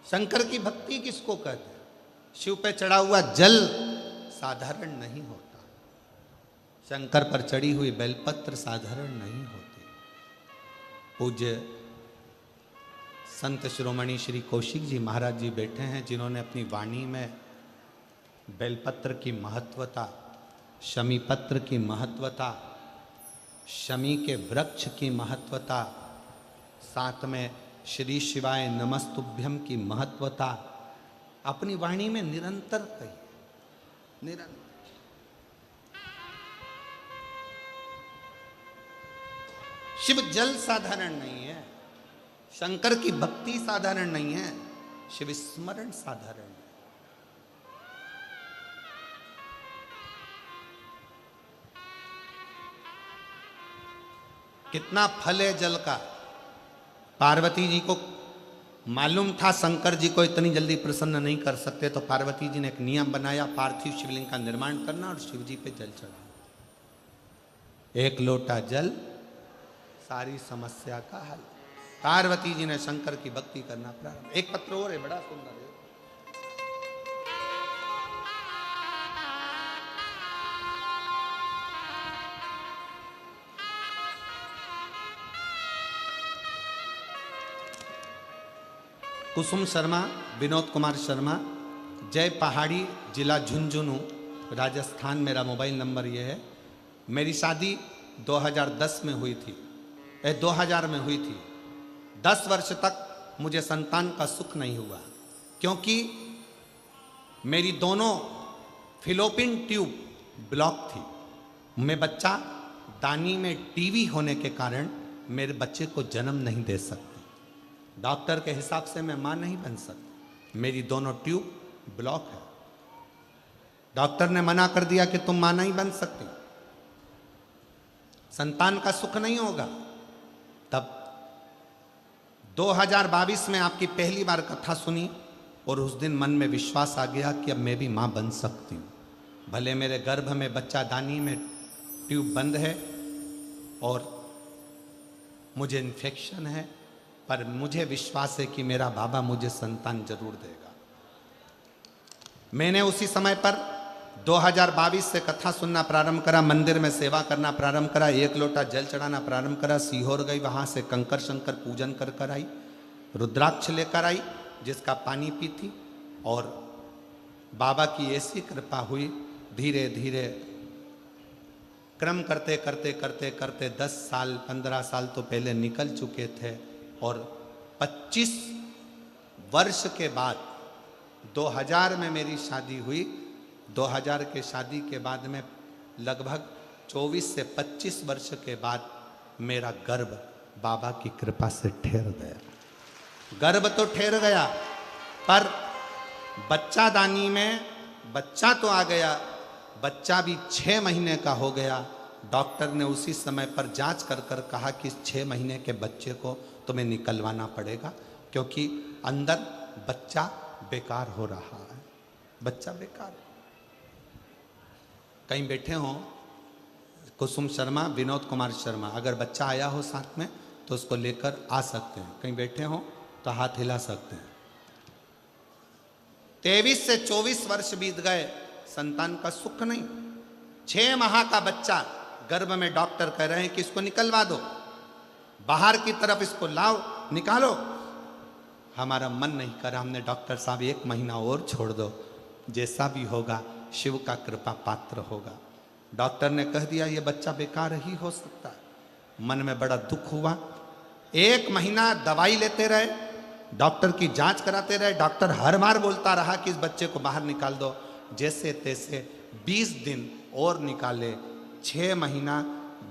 शंकर की भक्ति किसको कहते हैं? शिव पे चढ़ा हुआ जल साधारण नहीं होता, शंकर पर चढ़ी हुई बेलपत्र साधारण नहीं होती। पूज्य संत शिरोमणि श्री कौशिक जी महाराज जी बैठे हैं जिन्होंने अपनी वाणी में बेलपत्र की महत्वता, शमी पत्र की महत्वता, शमी के वृक्ष की महत्वता, साथ में श्री शिवाय नमस्तुभ्यम की महत्वता अपनी वाणी में निरंतर कही। निरंतर शिव जल साधारण नहीं है, शंकर की भक्ति साधारण नहीं है, शिव स्मरण साधारण है। कितना फल है जल का। पार्वती जी को मालूम था शंकर जी को इतनी जल्दी प्रसन्न नहीं कर सकते, तो पार्वती जी ने एक नियम बनाया पार्थिव शिवलिंग का निर्माण करना और शिव जी पे जल चढ़ाना। एक लोटा जल सारी समस्या का हल। पार्वती जी ने शंकर की भक्ति करना प्रारंभ। एक पत्र और है बड़ा सुंदर है। कुसुम शर्मा, विनोद कुमार शर्मा, जय पहाड़ी, जिला झुंझुनू, राजस्थान। मेरा मोबाइल नंबर ये है। मेरी शादी 2010 में हुई थी, 2000 में हुई थी। 10 वर्ष तक मुझे संतान का सुख नहीं हुआ क्योंकि मेरी दोनों फिलोपिन ट्यूब ब्लॉक थी। मैं बच्चा दानी में टीवी होने के कारण मेरे बच्चे को जन्म नहीं दे सकती। डॉक्टर के हिसाब से मैं मां नहीं बन सकती, मेरी दोनों ट्यूब ब्लॉक है। डॉक्टर ने मना कर दिया कि तुम मां नहीं बन सकती, संतान का सुख नहीं होगा। तब 2022 में आपकी पहली बार कथा सुनी और उस दिन मन में विश्वास आ गया कि अब मैं भी मां बन सकती हूं। भले मेरे गर्भ में बच्चा दानी में ट्यूब बंद है और मुझे इन्फेक्शन है, पर मुझे विश्वास है कि मेरा बाबा मुझे संतान जरूर देगा। मैंने उसी समय पर 2022 से कथा सुनना प्रारंभ करा, मंदिर में सेवा करना प्रारंभ करा, एक लोटा जल चढ़ाना प्रारंभ करा। सीहोर गई, वहां से कंकर शंकर पूजन कर आई, रुद्राक्ष लेकर आई जिसका पानी पी थी। और बाबा की ऐसी कृपा हुई, धीरे धीरे क्रम करते करते करते करते 10 साल 15 साल तो पहले निकल चुके थे और 25 वर्ष के बाद 2000 में मेरी शादी हुई। 2000 के शादी के बाद में लगभग 24 से 25 वर्ष के बाद मेरा गर्भ बाबा की कृपा से ठहर गया। गर्भ तो ठहर गया पर बच्चा दानी में बच्चा तो आ गया, बच्चा भी 6 महीने का हो गया। डॉक्टर ने उसी समय पर जांच कर कर कहा कि 6 महीने के बच्चे को तुम्हें निकलवाना पड़ेगा क्योंकि अंदर बच्चा बेकार हो रहा है, बच्चा बेकार। कहीं बैठे हो कुसुम शर्मा, विनोद कुमार शर्मा, अगर बच्चा आया हो साथ में तो उसको लेकर आ सकते हैं। कहीं बैठे हो तो हाथ हिला सकते हैं। 23 से 24 वर्ष बीत गए, संतान का सुख नहीं। 6 माह का बच्चा गर्भ में, डॉक्टर कह रहे हैं कि इसको निकलवा दो, बाहर की तरफ इसको लाओ, निकालो। हमारा मन नहीं करा, हमने डॉक्टर साहब 1 महीना और छोड़ दो, जैसा भी होगा शिव का कृपा पात्र होगा। डॉक्टर ने कह दिया ये बच्चा बेकार ही हो सकता है। मन में बड़ा दुख हुआ। 1 महीना दवाई लेते रहे, डॉक्टर की जांच कराते रहे। डॉक्टर हर बार बोलता रहा कि इस बच्चे को बाहर निकाल दो, जैसे तैसे 20 दिन और निकाले। 6 महीना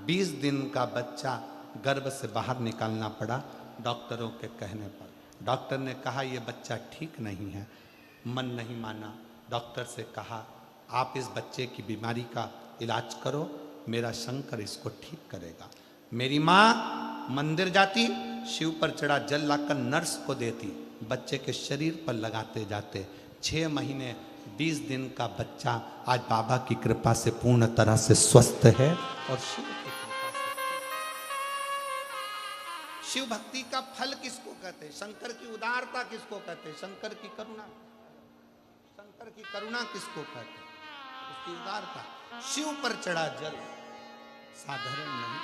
20 दिन का बच्चा गर्भ से बाहर निकालना पड़ा डॉक्टरों के कहने पर। डॉक्टर ने कहा ये बच्चा ठीक नहीं है, मन नहीं माना। डॉक्टर से कहा आप इस बच्चे की बीमारी का इलाज करो, मेरा शंकर इसको ठीक करेगा। मेरी माँ मंदिर जाती, शिव पर चढ़ा जल लाकर नर्स को देती, बच्चे के शरीर पर लगाते जाते। 6 महीने 20 दिन का बच्चा आज बाबा की कृपा से पूर्ण तरह से स्वस्थ है और शिव की कृपा से। शिव भक्ति का फल किसको कहते हैं? शंकर की उदारता किसको कहते हैं? शंकर की करुणा। शंकर की करुणा किसको कहते हैं? उसकी उदारता। शिव पर चढ़ा जल साधारण नहीं।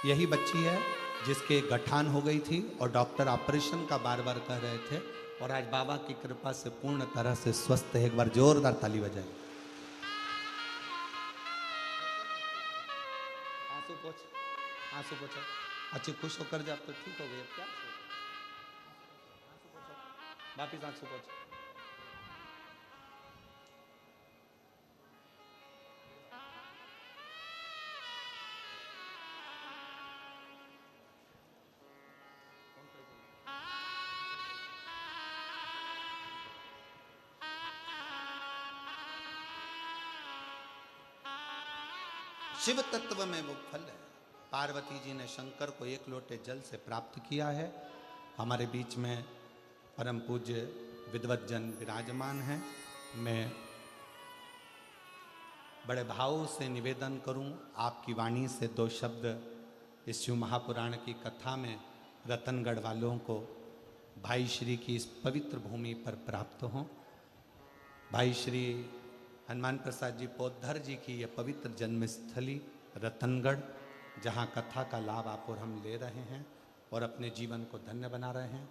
यही बच्ची है जिसके गठान हो गई थी और डॉक्टर ऑपरेशन का बार बार कह रहे थे, और आज बाबा की कृपा से पूर्ण तरह से स्वस्थ है। एक बार जोरदार ताली बजाए। आंसू पोछो। अच्छी खुश होकर जब तो ठीक हो गई। अब क्या आंसू पोछो, वापिस आंसू पोछो। शिव तत्व में वो फल है। पार्वती जी ने शंकर को 1 लोटे जल से प्राप्त किया है। हमारे बीच में परम पूज्य विद्वत जन विराजमान हैं। मैं बड़े भाव से निवेदन करूं, आपकी वाणी से 2 शब्द इस शिव महापुराण की कथा में रतनगढ़ वालों को भाई श्री की इस पवित्र भूमि पर प्राप्त हों। भाई श्री हनुमान प्रसाद जी पोद्धर जी की यह पवित्र जन्मस्थली रतनगढ़, जहाँ कथा का लाभ आप और हम ले रहे हैं और अपने जीवन को धन्य बना रहे हैं।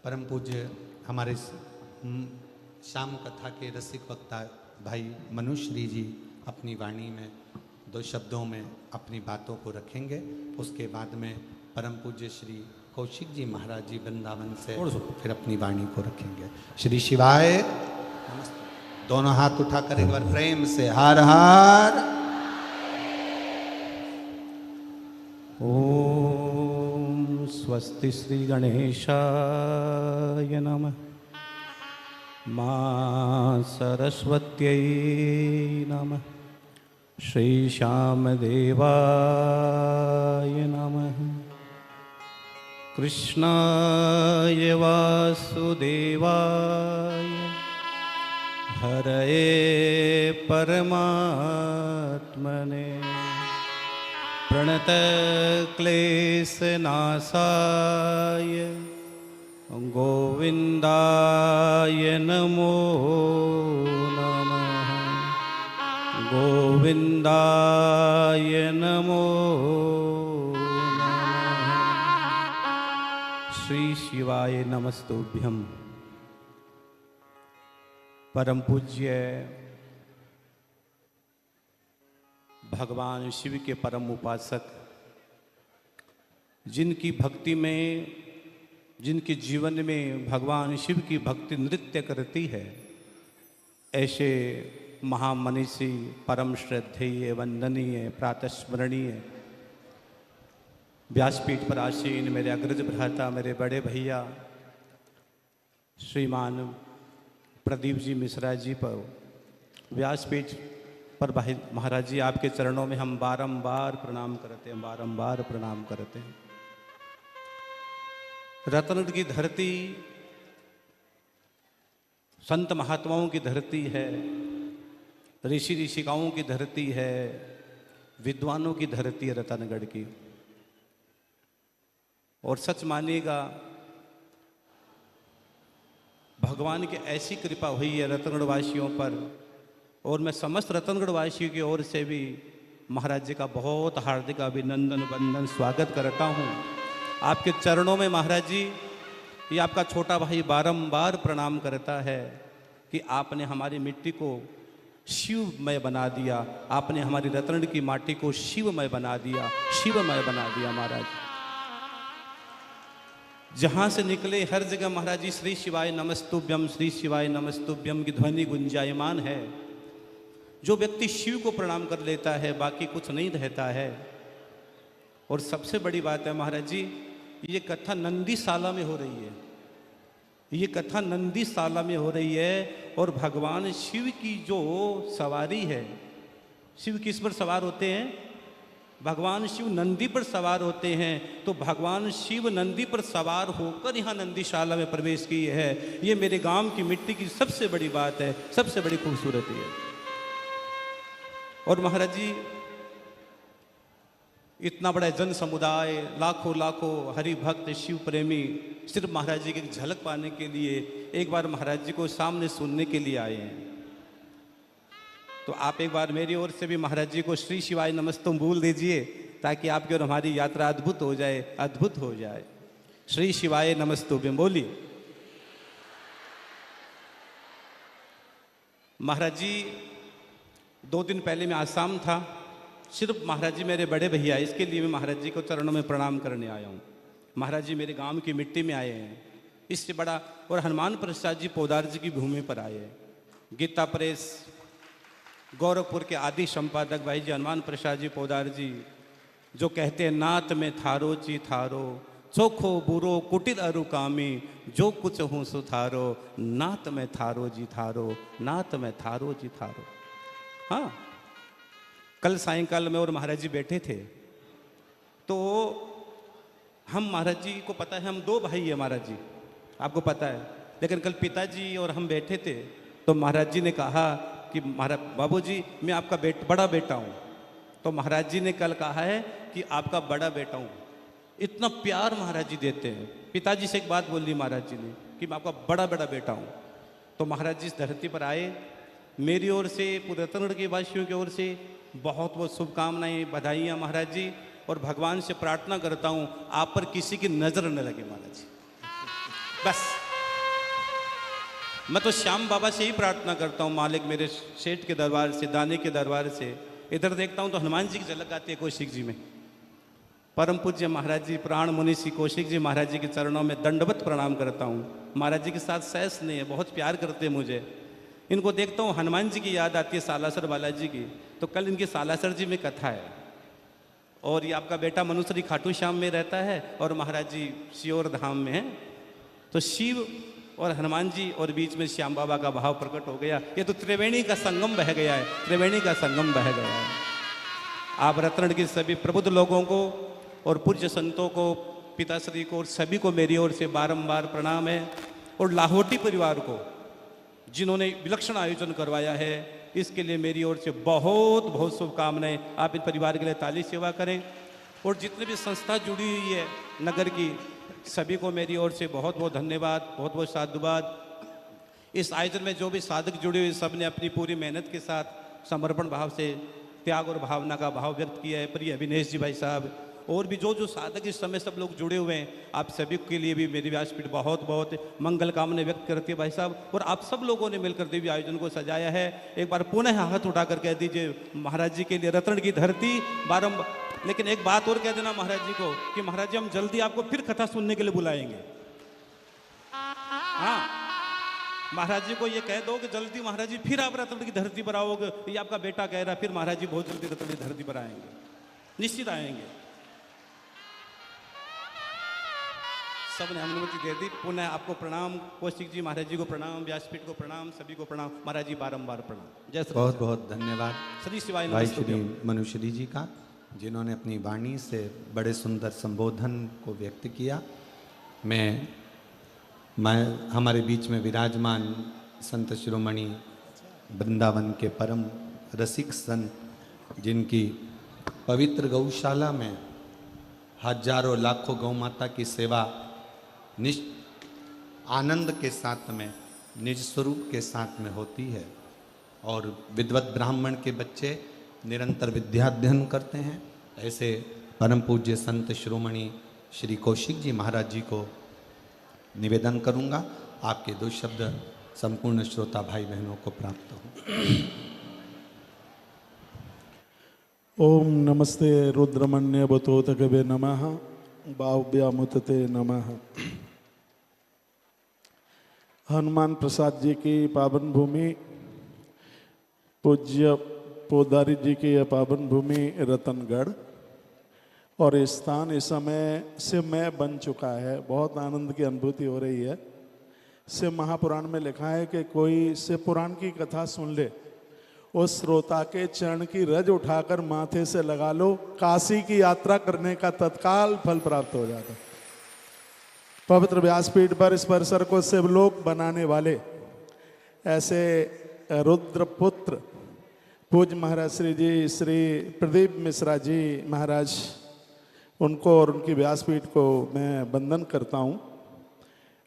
परम पूज्य हमारे शाम कथा के रसिक वक्ता भाई मनुश्री जी अपनी वाणी में 2 शब्दों में अपनी बातों को रखेंगे। उसके बाद में परम पूज्य श्री कौशिक जी महाराज जी वृंदावन से फिर अपनी वाणी को रखेंगे। श्री शिवाय नमस्ते। दोनों हाथ उठाकर एक बार प्रेम से हर हर। ओम स्वस्ति श्री गणेशाय नमः। मां सरस्वत्यै नमः। श्री श्यामदेवाय नमः। कृष्णाय वासुदेवाय हरये परमात्मने प्रणतक्लेशनाशाय गोविन्दाय नमो नमः। गोविन्दाय नमो नमः। श्री शिवाय नमस्तुभ्यं। परम पूज्य भगवान शिव के परम उपासक, जिनकी भक्ति में, जिनके जीवन में भगवान शिव की भक्ति नृत्य करती है, ऐसे महामनीषी परम श्रद्धेय वंदनीय प्रातस्मरणीय व्यासपीठ पर आसीन मेरे अग्रज भ्राता, मेरे बड़े भैया श्रीमान प्रदीप जी मिश्रा जी पर व्यासपीठ पर भाई महाराज जी आपके चरणों में हम बारंबार प्रणाम करते हैं, बारंबार प्रणाम करते हैं। रतनगढ़ की धरती संत महात्माओं की धरती है, ऋषि ऋषिकाओं की धरती है, विद्वानों की धरती है रतनगढ़ की। और सच मानिएगा भगवान की ऐसी कृपा हुई है रतनगढ़ वासियों पर, और मैं समस्त रतनगढ़ वासियों की ओर से भी महाराज जी का बहुत हार्दिक अभिनंदन वंदन स्वागत करता हूँ। आपके चरणों में महाराज जी, ये आपका छोटा भाई बारंबार प्रणाम करता है कि आपने हमारी मिट्टी को शिवमय बना दिया, आपने हमारी रत्न की माटी को शिवमय बना दिया, शिवमय बना दिया महाराज। जहाँ से निकले हर जगह महाराज जी श्री शिवाय नमस्तुभ्यम, श्री शिवाय नमस्तुभ्यम की ध्वनि गुंजायमान है। जो व्यक्ति शिव को प्रणाम कर लेता है बाकी कुछ नहीं रहता है। और सबसे बड़ी बात है महाराज जी, ये कथा नंदीशाला में हो रही है, ये कथा नंदीशाला में हो रही है। और भगवान शिव की जो सवारी है, शिव किस पर सवार होते हैं? भगवान शिव नंदी पर सवार होते हैं। तो भगवान शिव नंदी पर सवार होकर यहाँ नंदीशाला में प्रवेश किए है। ये मेरे गांव की मिट्टी की सबसे बड़ी बात है, सबसे बड़ी खूबसूरती है। और महाराज जी इतना बड़ा जन समुदाय, लाखों लाखों हरि भक्त शिव प्रेमी सिर्फ महाराज जी की झलक पाने के लिए एक बार महाराज जी को सामने सुनने के लिए आए हैं। तो आप एक बार मेरी ओर से भी महाराज जी को श्री शिवाय नमस्तुम बोल दीजिए, ताकि आपकी और हमारी यात्रा अद्भुत हो जाए, अद्भुत हो जाए। श्री शिवाय नमस्तुभ्यम बोलिए। महाराज जी 2 दिन पहले मैं आसाम था, सिर्फ महाराज जी मेरे बड़े भैया, इसके लिए मैं महाराज जी को चरणों में प्रणाम करने आया हूँ। महाराज जी मेरे गांव की मिट्टी में आए हैं, इससे बड़ा। और हनुमान प्रसाद जी पोदार जी की भूमि पर आए हैं। गीता प्रेस गोरखपुर के आदि संपादक भाई जी हनुमान प्रसाद जी पोदार जी, जो कहते हैं नात में थारो ची थारो, चोखो बुरो कुटिल अरुकामी, जो कुछ हूँ सुथारो, नात में थारो जी थारो, नात में थारो जी थारो। हाँ, कल सायंकाल में और महाराज जी बैठे थे, तो हम महाराज जी को पता है हम 2 भाई हैं महाराज जी, आपको पता है। लेकिन कल पिताजी और हम बैठे थे, तो महाराज जी ने कहा कि महाराज बाबूजी मैं आपका बड़ा बेटा हूँ। तो महाराज जी ने कल कहा है कि आपका बड़ा बेटा हूँ। इतना प्यार महाराज जी देते हैं। पिताजी से एक बात बोल ली महाराज जी ने कि मैं आपका बड़ा बेटा हूँ। तो महाराज जी इस धरती पर आए, मेरी ओर से पूरे रत्नगढ़ के वासियों की ओर से बहुत बहुत शुभकामनाएं, बधाइयाँ महाराज जी। और भगवान से प्रार्थना करता हूँ आप पर किसी की नजर न लगे महाराज जी। बस मैं तो श्याम बाबा से ही प्रार्थना करता हूँ, मालिक मेरे सेठ के दरबार से, दाने के दरबार से। इधर देखता हूँ तो हनुमान जी की झलक आती है कौशिक जी में। परम पूज्य महाराज जी प्राण मुनि श्री कौशिक जी महाराज जी के चरणों में दंडवत प्रणाम करता हूँ। महाराज जी के साथ सहस नहीं है, बहुत प्यार करते हैं मुझे। इनको देखता हूँ हनुमान जी की याद आती है, सालासर बालाजी की। तो कल इनकी सालासर जी में कथा है, और ये आपका बेटा मनुश्री खाटू श्याम में रहता है और महाराज जी शियोर धाम में है। तो शिव और हनुमान जी और बीच में श्याम बाबा का भाव प्रकट हो गया। ये तो त्रिवेणी का संगम बह गया है, त्रिवेणी का संगम बह गया है। आप रत्नगढ़ के सभी प्रबुद्ध लोगों को और पूज्य संतों को, पिताश्री को और सभी को मेरी ओर से बारंबार प्रणाम है। और लाहौटी परिवार को जिन्होंने विलक्षण आयोजन करवाया है, इसके लिए मेरी ओर से बहुत बहुत शुभकामनाएं। आप इन परिवार के लिए ताली सेवा करें। और जितने भी संस्था जुड़ी हुई है नगर की, सभी को मेरी ओर से बहुत बहुत धन्यवाद, बहुत बहुत साधुवाद। इस आयोजन में जो भी साधक जुड़े हुए सब ने अपनी पूरी मेहनत के साथ समर्पण भाव से, त्याग और भावना का भाव व्यक्त किया है। प्रिय अभिनेश जी भाई साहब और भी जो साधक इस समय सब लोग जुड़े हुए हैं, आप सभी के लिए भी मेरी व्यासपीठ बहुत बहुत मंगल कामना व्यक्त करती है भाई साहब। और आप सब लोगों ने मिलकर देवी आयोजन को सजाया है। एक बार पुनः हाथ उठाकर कह दीजिए महाराज जी के लिए रत्न की धरती बारंबार। लेकिन एक बात और कह देना महाराज जी को कि महाराज जी हम जल्दी आपको फिर कथा सुनने के लिए बुलाएंगे। हाँ, महाराज जी को ये कह दो कि जल्दी महाराज जी फिर आप रत्न की धरती पर आओगे। ये आपका बेटा कह रहा है, फिर महाराज जी बहुत जल्दी रत्न की धरती पर आएंगे, निश्चित आएंगे। सबने अनुमति दे दी। पुनः आपको प्रणाम, कौशिक जी महाराज जी को प्रणाम, व्यासपीठ को प्रणाम, सभी को प्रणाम। महाराज जी बारंबार प्रणाम। जय श्री बहुत बहुत धन्यवाद श्री शिवाय भाई नमस्तुभ्यं। श्री मनुश्री जी का, जिन्होंने अपनी वाणी से बड़े सुंदर संबोधन को व्यक्त किया। मैं हमारे बीच में विराजमान संत शिरोमणि वृंदावन के परम रसिक संत, जिनकी पवित्र गौशाला में हजारों लाखों गौ माता की सेवा आनंद के साथ में, निज स्वरूप के साथ में होती है। और विद्वत ब्राह्मण के बच्चे निरंतर विद्याध्ययन करते हैं। ऐसे परम पूज्य संत शिरोमणि श्री कौशिक जी महाराज जी को निवेदन करूंगा आपके 2 शब्द संपूर्ण श्रोता भाई बहनों को प्राप्त हो। ओम नमस्ते रुद्रमण्य बतोतकवे नमः बाव्यामुतते नमः। हनुमान प्रसाद जी की पावन भूमि, पूज्य पोदारी जी की यह पावन भूमि रतनगढ़, और इस स्थान इस समय शिव में बन चुका है। बहुत आनंद की अनुभूति हो रही है। शिव महापुराण में लिखा है कि कोई शिव पुराण की कथा सुन ले, उस श्रोता के चरण की रज उठाकर माथे से लगा लो, काशी की यात्रा करने का तत्काल फल प्राप्त हो जाता। पवित्र व्यासपीठ पर इस परिसर को शिवलोक बनाने वाले ऐसे रुद्रपुत्र पूज्य महाराज श्री जी श्री प्रदीप मिश्रा जी महाराज, उनको और उनकी व्यासपीठ को मैं वंदन करता हूँ।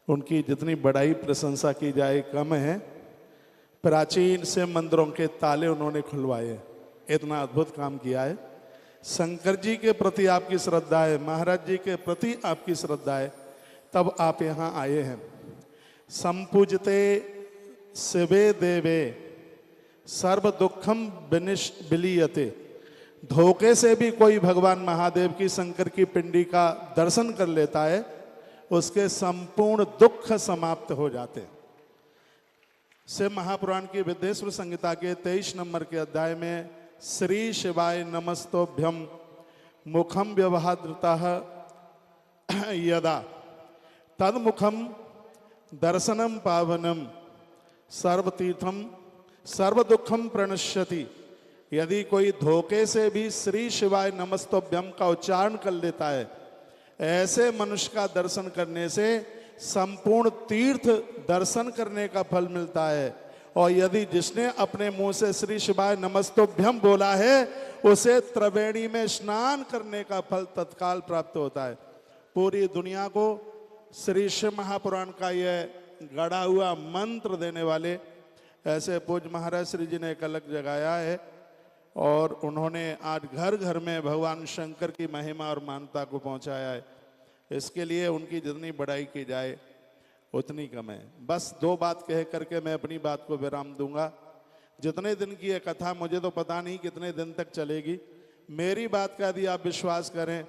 उनकी जितनी बड़ाई प्रशंसा की जाए कम है। प्राचीन शिव मंदिरों के ताले उन्होंने खुलवाए, इतना अद्भुत काम किया है। शंकर जी के प्रति आपकी श्रद्धा है, महाराज जी के प्रति आपकी श्रद्धा है, तब आप यहाँ आए हैं। संपूजते शिवे देवे सर्व दुखम विलीयते। धोखे से भी कोई भगवान महादेव की, शंकर की पिंडी का दर्शन कर लेता है, उसके संपूर्ण दुख समाप्त हो जाते। शिव महापुराण की विद्येश्वर संहिता के 23 नंबर के अध्याय में श्री शिवाय नमस्तोभ्यम मुखम व्यवहारतः यदा तदमुखम दर्शनम पावनम सर्वतीर्थम सर्वदुखम प्रणश्यति। यदि कोई धोखे से भी श्री शिवाय नमस्तोभ्यम का उच्चारण कर लेता है, ऐसे मनुष्य का दर्शन करने से संपूर्ण तीर्थ दर्शन करने का फल मिलता है। और यदि जिसने अपने मुंह से श्री शिवाय नमस्तोभ्यम बोला है, उसे त्रिवेणी में स्नान करने का फल तत्काल प्राप्त होता है। पूरी दुनिया को श्री शिव महापुराण का यह गढ़ा हुआ मंत्र देने वाले ऐसे पूज्य महाराज श्री जी ने एक अलग जगाया है, और उन्होंने आज घर घर में भगवान शंकर की महिमा और मान्यता को पहुंचाया है। इसके लिए उनकी जितनी बड़ाई की जाए उतनी कम है। बस दो बात कह करके मैं अपनी बात को विराम दूंगा। जितने दिन की यह कथा, मुझे तो पता नहीं कितने दिन तक चलेगी। मेरी बात का यदि आप विश्वास करें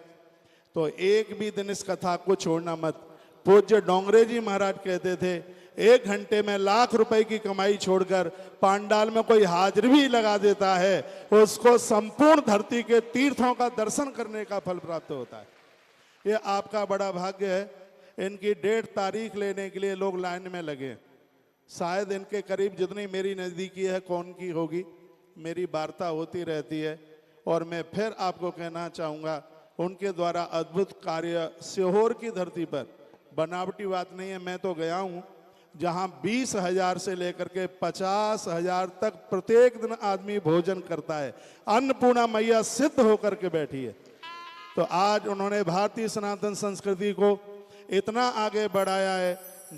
तो एक भी दिन इस कथा को छोड़ना मत। पूज्य डोंगरे जी महाराज कहते थे, 1 घंटे में लाख रुपए की कमाई छोड़कर पांडाल में कोई हाजिरी भी लगा देता है, उसको संपूर्ण धरती के तीर्थों का दर्शन करने का फल प्राप्त होता है। ये आपका बड़ा भाग्य है। इनकी डेट तारीख लेने के लिए लोग लाइन में लगे। शायद इनके करीब जितनी मेरी नज़दीकी है, कौन की होगी, मेरी वार्ता होती रहती है। और मैं फिर आपको कहना चाहूँगा, उनके द्वारा अद्भुत कार्य सीहोर की धरती पर, बनावटी बात नहीं है, मैं तो गया हूँ जहाँ 20,000 से लेकर के 50,000 तक प्रत्येक दिन आदमी भोजन करता है। अन्नपूर्णा मैया सिद्ध होकर के बैठी है। तो आज उन्होंने भारतीय सनातन संस्कृति को इतना आगे बढ़ाया है।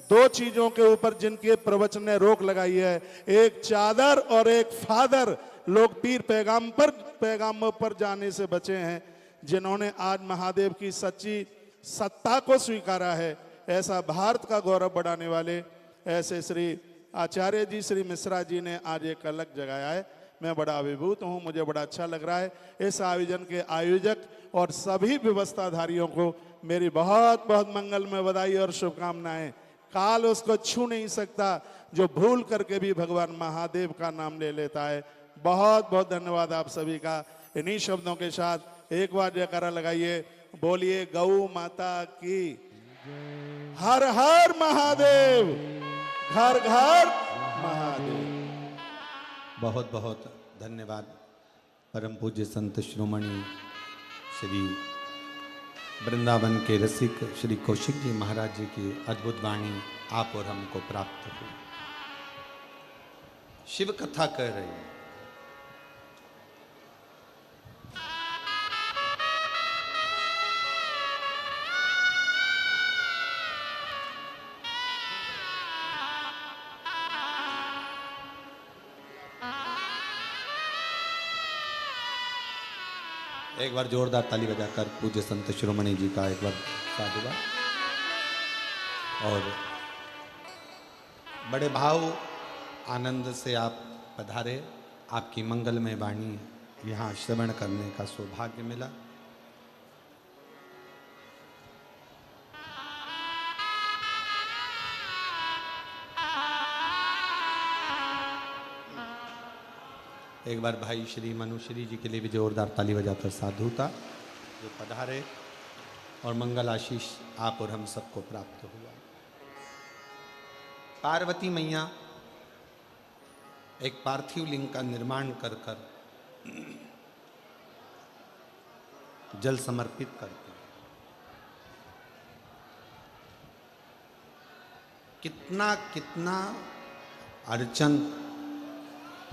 2 चीजों के ऊपर जिनके प्रवचन ने रोक लगाई है, एक चादर और एक फादर। लोग पीर पैगामों पर जाने से बचे हैं। जिन्होंने आज महादेव की सच्ची सत्ता को स्वीकारा है, ऐसा भारत का गौरव बढ़ाने वाले ऐसे श्री आचार्य जी श्री मिश्रा जी ने आज एक अलग जगाया है। मैं बड़ा अभिभूत हूँ, मुझे बड़ा अच्छा लग रहा है। इस आयोजन के आयोजक और सभी व्यवस्थाधारियों को मेरी बहुत बहुत मंगलमय बधाई और शुभकामनाएं। काल उसको छू नहीं सकता जो भूल करके भी भगवान महादेव का नाम ले लेता है। बहुत बहुत धन्यवाद आप सभी का। इन्हीं शब्दों के साथ एक बार जयकारा लगाइए, बोलिए गौ माता की। हर हर महादेव, घर घर महादेव। बहुत बहुत धन्यवाद परम पूज्य संत शिरोमणि श्री वृंदावन के रसिक श्री कौशिक जी महाराज जी की अद्भुत वाणी आप और हमको प्राप्त हुई। शिव कथा कह रही है। एक बार जोरदार ताली बजाकर पूज्य संत शिरोमणि जी का एक बार साधुवाद। और बड़े भाव आनंद से आप पधारे। आपकी मंगलमय वाणी यहाँ श्रवण करने का सौभाग्य मिला। एक बार भाई श्री मनुश्री जी के लिए भी जोरदार ताली बजाकर साधुता जो पधारे और मंगल आशीष आप और हम सबको प्राप्त हुआ। पार्वती मैया एक पार्थिव लिंग का निर्माण कर कर जल समर्पित करते हैं। कितना कितना अर्चन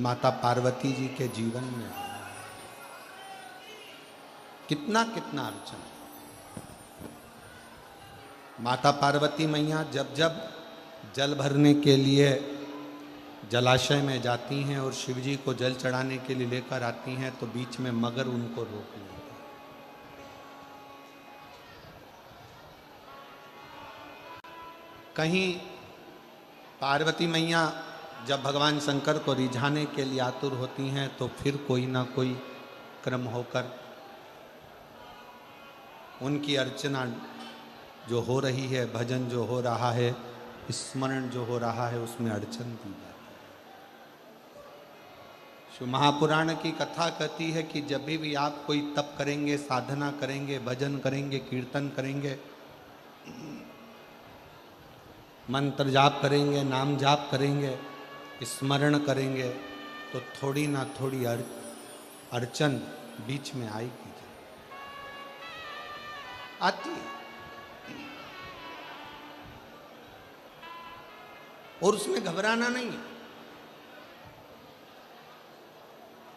माता पार्वती जी के जीवन में आया है। कितना कितना अर्चन। माता पार्वती मैया जब जब जल भरने के लिए जलाशय में जाती हैं और शिव जी को जल चढ़ाने के लिए लेकर आती हैं तो बीच में मगर उनको रोक लेते हैं। कहीं पार्वती मैया जब भगवान शंकर को रिझाने के लिए आतुर होती हैं तो फिर कोई ना कोई क्रम होकर उनकी अर्चना जो हो रही है, भजन जो हो रहा है, स्मरण जो हो रहा है, उसमें अड़चन दी जाती है। शिव महापुराण की कथा कहती है कि जब भी आप कोई तप करेंगे, साधना करेंगे, भजन करेंगे, कीर्तन करेंगे, मंत्र जाप करेंगे, नाम जाप करेंगे, स्मरण करेंगे तो थोड़ी ना थोड़ी अड़चन बीच में आएगी, आती है। और उसमें घबराना नहीं है।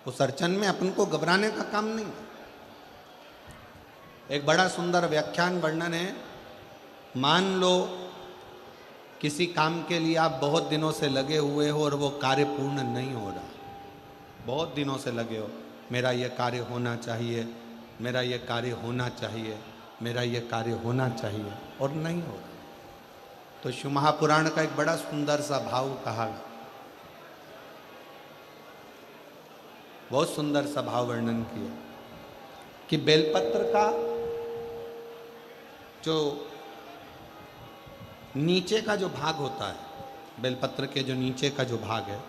उस अड़चन में अपन को घबराने का काम नहीं है। एक बड़ा सुंदर व्याख्यान वर्णन है। मान लो किसी काम के लिए आप बहुत दिनों से लगे हुए हो और वो कार्य पूर्ण नहीं हो रहा, बहुत दिनों से लगे हो, मेरा ये कार्य होना चाहिए, मेरा ये कार्य होना चाहिए, मेरा ये कार्य होना चाहिए, और नहीं हो रहा। तो शिव महापुराण का एक बड़ा सुंदर सा भाव कहा, बहुत सुंदर सा भाव वर्णन किया कि बेलपत्र का जो नीचे का जो भाग होता है, बेलपत्र के जो नीचे का जो भाग है,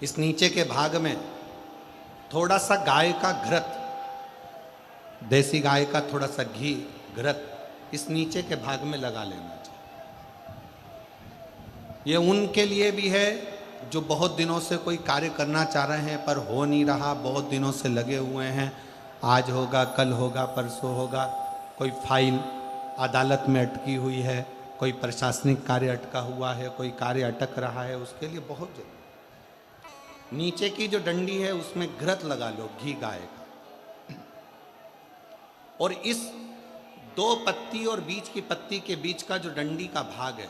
इस नीचे के भाग में थोड़ा सा गाय का घृत, देसी गाय का थोड़ा सा घी, घृत इस नीचे के भाग में लगा लेना चाहिए। ये उनके लिए भी है जो बहुत दिनों से कोई कार्य करना चाह रहे हैं पर हो नहीं रहा, बहुत दिनों से लगे हुए हैं, आज होगा, कल होगा, परसों होगा, कोई फाइल अदालत में अटकी हुई है, कोई प्रशासनिक कार्य अटका हुआ है, कोई कार्य अटक रहा है, उसके लिए बहुत जरूरी। नीचे की जो डंडी है उसमें घृत लगा लो, घी गाय का, और इस दो पत्ती और बीच की पत्ती के बीच का जो डंडी का भाग है,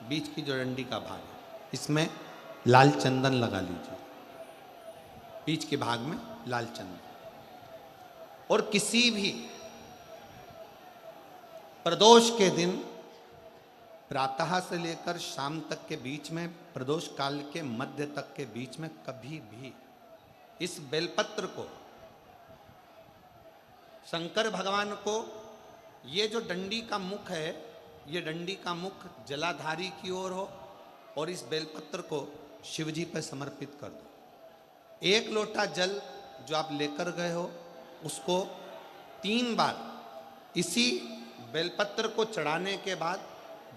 बीच की जो डंडी का भाग है, इसमें लाल चंदन लगा लीजिए, बीच के भाग में लाल चंदन। और किसी भी प्रदोष के दिन प्रातः से लेकर शाम तक के बीच में, प्रदोष काल के मध्य तक के बीच में कभी भी इस बेलपत्र को शंकर भगवान को, ये जो डंडी का मुख है, ये डंडी का मुख जलाधारी की ओर हो और इस बेलपत्र को शिवजी पर समर्पित कर दो। एक लोटा जल जो आप लेकर गए हो उसको 3 बार इसी बेलपत्र को चढ़ाने के बाद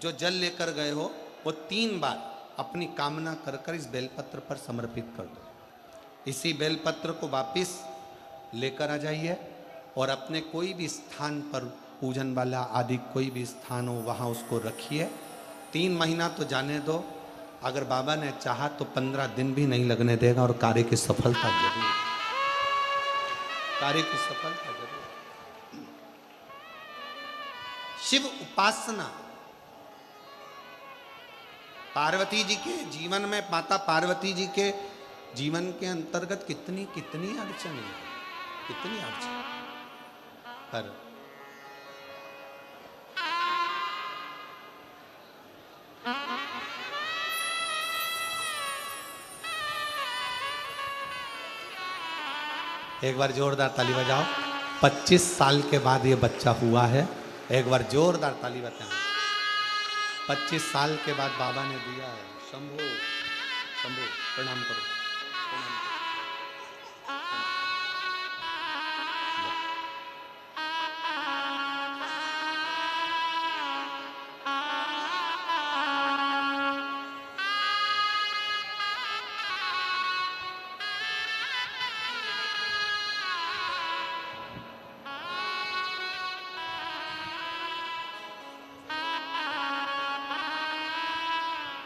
जो जल लेकर गए हो वो 3 बार अपनी कामना कर कर इस बेलपत्र पर समर्पित कर दो। इसी बेलपत्र को वापिस लेकर आ जाइए और अपने कोई भी स्थान पर, पूजन वाला आदि कोई भी स्थान हो, वहाँ उसको रखिए। 3 महीना तो जाने दो, अगर बाबा ने चाहा तो 15 दिन भी नहीं लगने देगा और कार्य की सफलता जरूर, कार्य की सफलता जरूर। शिव उपासना पार्वती जी के जीवन में, माता पार्वती जी के जीवन के अंतर्गत कितनी कितनी अड़चन है, कितनी अड़चन, पर एक बार जोरदार ताली बजाओ। 25 साल के बाद ये बच्चा हुआ है। एक बार जोरदार ताली बजाओ। 25 साल के बाद बाबा ने दिया है। शंभू शंभू प्रणाम करो, प्रणाम करो।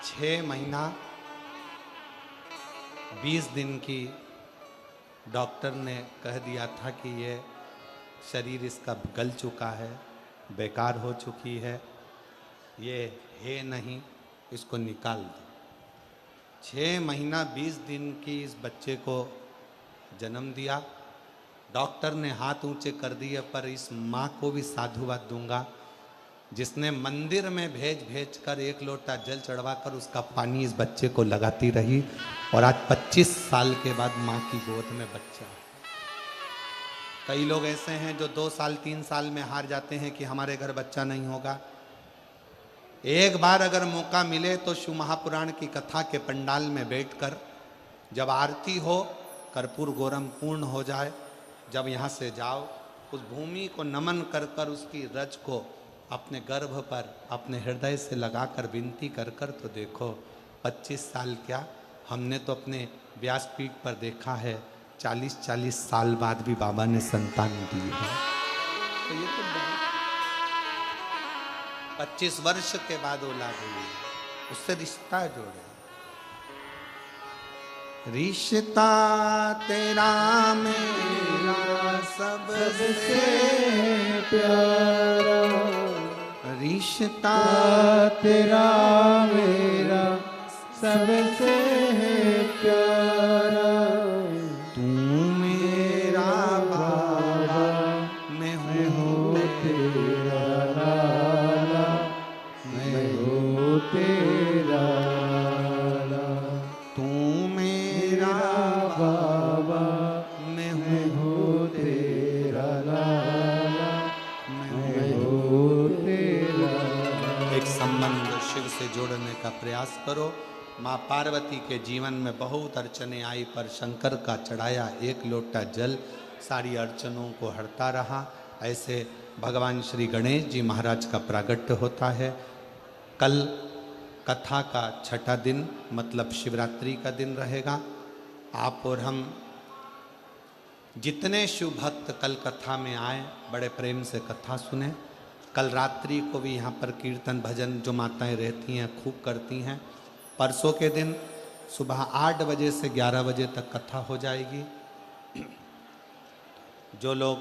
6 महीना 20 दिन की डॉक्टर ने कह दिया था कि ये शरीर इसका गल चुका है, बेकार हो चुकी है, ये है नहीं, इसको निकाल दो। 6 महीना 20 दिन की इस बच्चे को जन्म दिया। डॉक्टर ने हाथ ऊंचे कर दिए, पर इस माँ को भी साधुवाद दूंगा जिसने मंदिर में भेज भेज कर 1 लोटा जल चढ़वा कर उसका पानी इस बच्चे को लगाती रही, और आज 25 साल के बाद माँ की गोद में बच्चा। कई लोग ऐसे हैं जो 2 साल 3 साल में हार जाते हैं कि हमारे घर बच्चा नहीं होगा। एक बार अगर मौका मिले तो शिव महापुराण की कथा के पंडाल में बैठकर जब आरती हो, कर्पूर गौरम पूर्ण हो जाए, जब यहाँ से जाओ, उस भूमि को नमन कर कर उसकी रज को अपने गर्भ पर अपने हृदय से लगाकर विनती कर कर तो देखो। 25 साल क्या, हमने तो अपने व्यासपीठ पर देखा है 40-40 साल बाद भी बाबा ने संतान दी है। तो ये तो 25 वर्ष के बाद औलाद हुई, उससे रिश्ता जोड़े। रिश्ता तेरा मेरा सबसे प्यारा, रिश्ता तेरा मेरा सबसे प्यारा, तू मेरा बाबा मैं हूँ तेरा लाला, मैं हूँ तेरा लाला, तू मेरा बाबा मैं हूँ तेरा लाला, मैं हूँ तेरा। एक संबंध शिव से जोड़ने का प्रयास करो। माँ पार्वती के जीवन में बहुत अड़चने आई, पर शंकर का चढ़ाया 1 लोटा जल सारी अड़चनों को हरता रहा। ऐसे भगवान श्री गणेश जी महाराज का प्रागट्य होता है। कल कथा का 6ठा दिन मतलब शिवरात्रि का दिन रहेगा। आप और हम जितने शिव भक्त कल कथा में आए, बड़े प्रेम से कथा सुने। कल रात्रि को भी यहाँ पर कीर्तन भजन जो माताएं रहती हैं खूब करती हैं। परसों के दिन सुबह 8 बजे से 11 बजे तक कथा हो जाएगी। जो लोग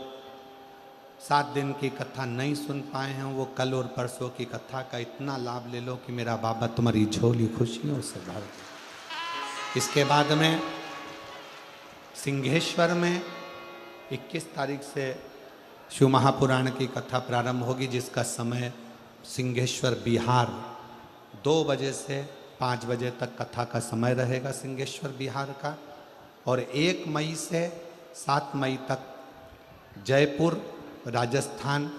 7 दिन की कथा नहीं सुन पाए हैं वो कल और परसों की कथा का इतना लाभ ले लो कि मेरा बाबा तुम्हारी झोली खुशियों से भर दे। इसके बाद में सिंहेश्वर में 21 तारीख से शिव महापुराण की कथा प्रारंभ होगी, जिसका समय सिंहेश्वर बिहार 2 बजे से 5 बजे तक कथा का समय रहेगा सिंहेश्वर बिहार का। और 1 मई से 7 मई तक जयपुर राजस्थान